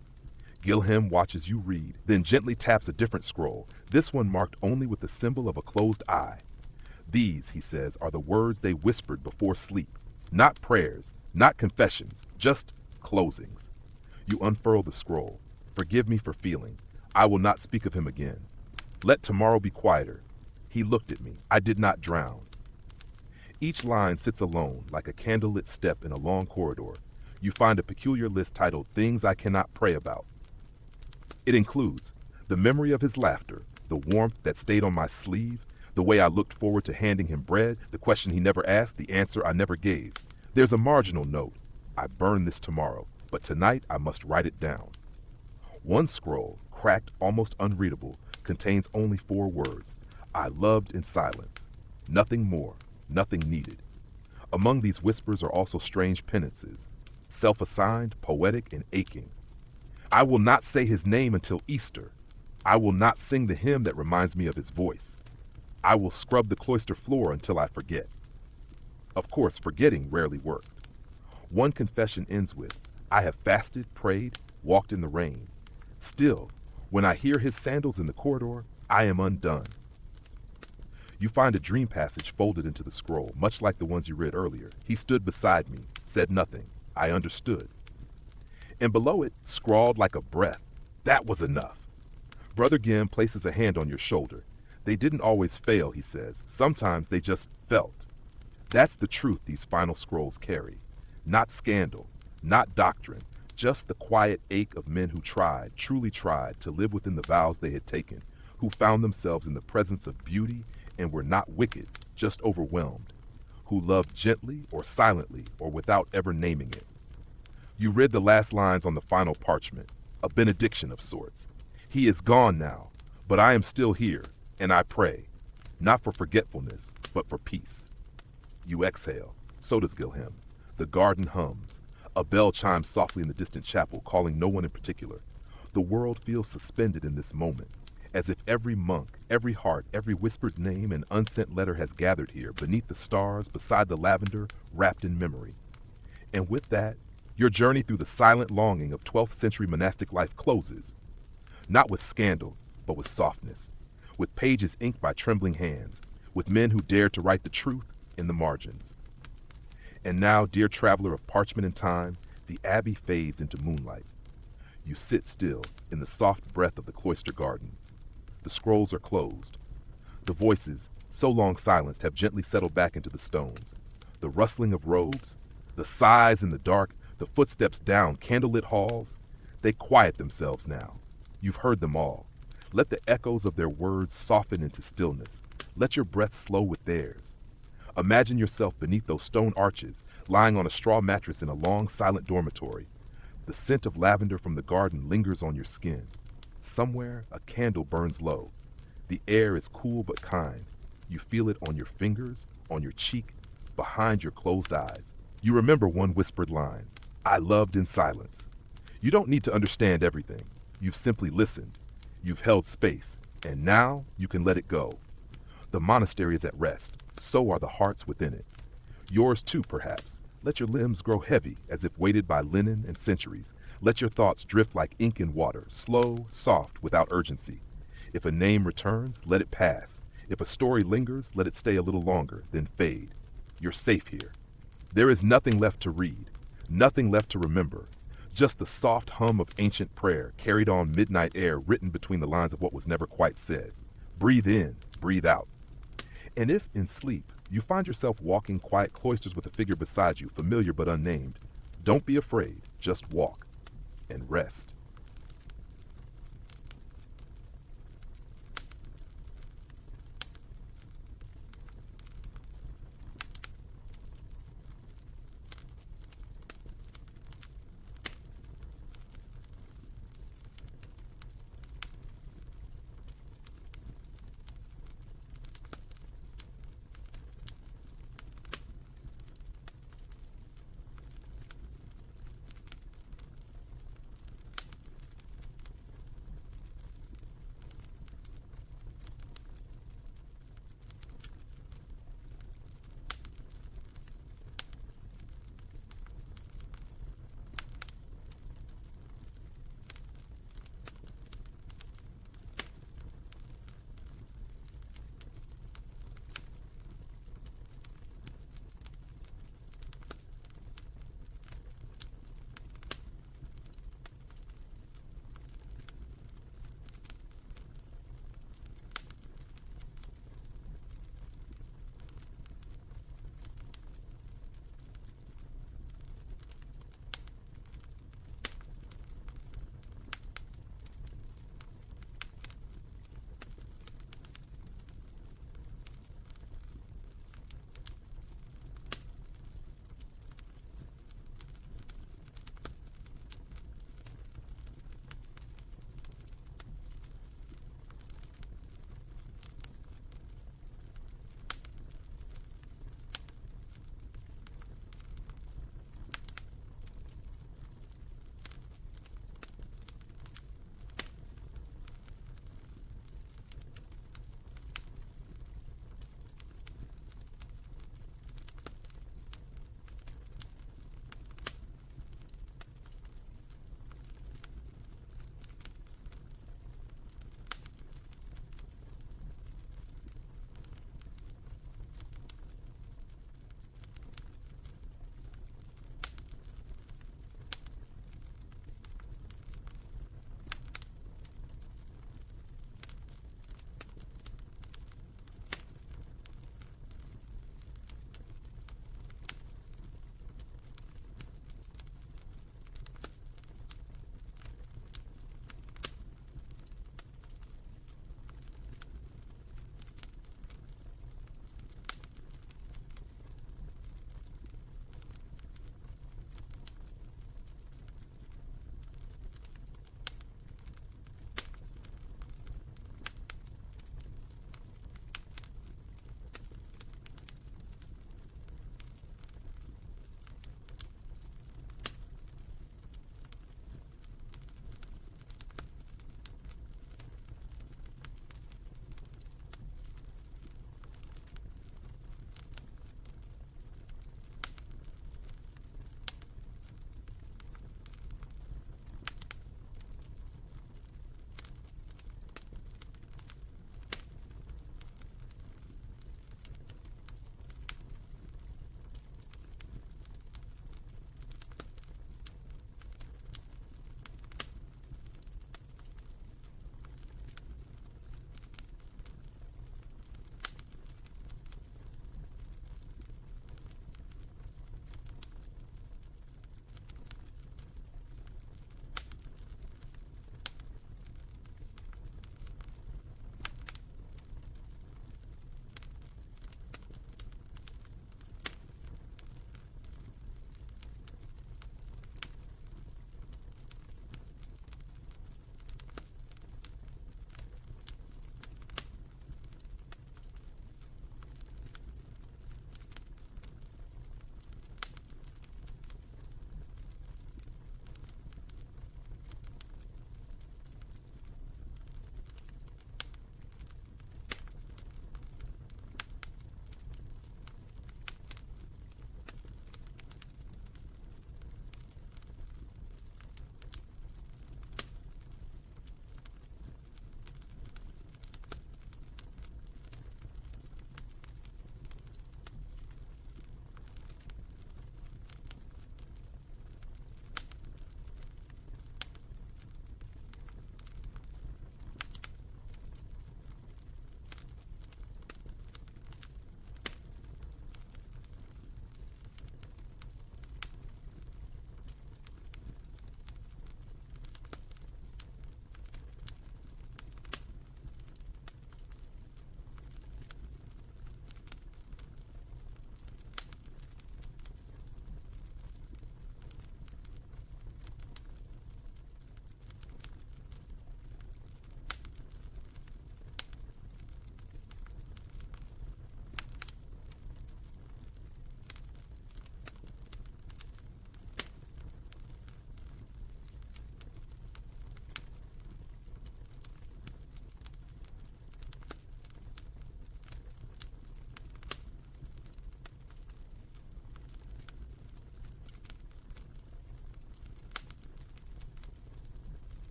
Gilham watches you read, then gently taps a different scroll, this one marked only with the symbol of a closed eye. These, he says, are the words they whispered before sleep. Not prayers, not confessions, just closings. You unfurl the scroll. Forgive me for feeling. I will not speak of him again. Let tomorrow be quieter. He looked at me. I did not drown. Each line sits alone, like a candlelit step in a long corridor. You find a peculiar list titled Things I Cannot Pray About. It includes the memory of his laughter, the warmth that stayed on my sleeve, the way I looked forward to handing him bread, the question he never asked, the answer I never gave. There's a marginal note. I burn this tomorrow, but tonight I must write it down. One scroll, cracked, almost unreadable, contains only 4 words. I loved in silence. Nothing more, nothing needed. Among these whispers are also strange penances, self-assigned, poetic, and aching. I will not say his name until Easter. I will not sing the hymn that reminds me of his voice. I will scrub the cloister floor until I forget. Of course, forgetting rarely worked. One confession ends with, I have fasted, prayed, walked in the rain. Still, when I hear his sandals in the corridor, I am undone. You find a dream passage folded into the scroll, much like the ones you read earlier. He stood beside me, said nothing. I understood. And below it, scrawled like a breath, that was enough. Brother Gim places a hand on your shoulder. They didn't always fail, he says. Sometimes they just felt. That's the truth these final scrolls carry. Not scandal, not doctrine, just the quiet ache of men who tried, truly tried, to live within the vows they had taken, who found themselves in the presence of beauty and were not wicked, just overwhelmed, who loved gently or silently or without ever naming it. You read the last lines on the final parchment, a benediction of sorts. He is gone now, but I am still here, and I pray, not for forgetfulness, but for peace. You exhale. So does Gilham. The garden hums. A bell chimes softly in the distant chapel, calling no one in particular. The world feels suspended in this moment, as if every monk, every heart, every whispered name and unsent letter has gathered here, beneath the stars, beside the lavender, wrapped in memory. And with that, your journey through the silent longing of 12th century monastic life closes, not with scandal, but with softness, with pages inked by trembling hands, with men who dared to write the truth in the margins. And now, dear traveler of parchment and time, the abbey fades into moonlight. You sit still in the soft breath of the cloister garden. The scrolls are closed. The voices, so long silenced, have gently settled back into the stones. the rustling of robes, the sighs in the dark, the footsteps down candlelit halls. They quiet themselves now. You've heard them all. Let the echoes of their words soften into stillness. Let your breath slow with theirs. Imagine yourself beneath those stone arches, lying on a straw mattress in a long, silent dormitory. The scent of lavender from the garden lingers on your skin. Somewhere, a candle burns low. The air is cool but kind. You feel it on your fingers, on your cheek, behind your closed eyes. You remember one whispered line, "I loved in silence." You don't need to understand everything. You've simply listened. You've held space, and now you can let it go. The monastery is at rest. So are the hearts within it. Yours too, perhaps. Let your limbs grow heavy, as if weighted by linen and centuries. Let your thoughts drift like ink in water, slow, soft, without urgency. If a name returns, let it pass. If a story lingers, let it stay a little longer, then fade. You're safe here. There is nothing left to read, nothing left to remember. Just the soft hum of ancient prayer carried on midnight air written between the lines of what was never quite said. Breathe in, breathe out. And if, in sleep, you find yourself walking quiet cloisters with a figure beside you, familiar but unnamed, don't be afraid, just walk and rest.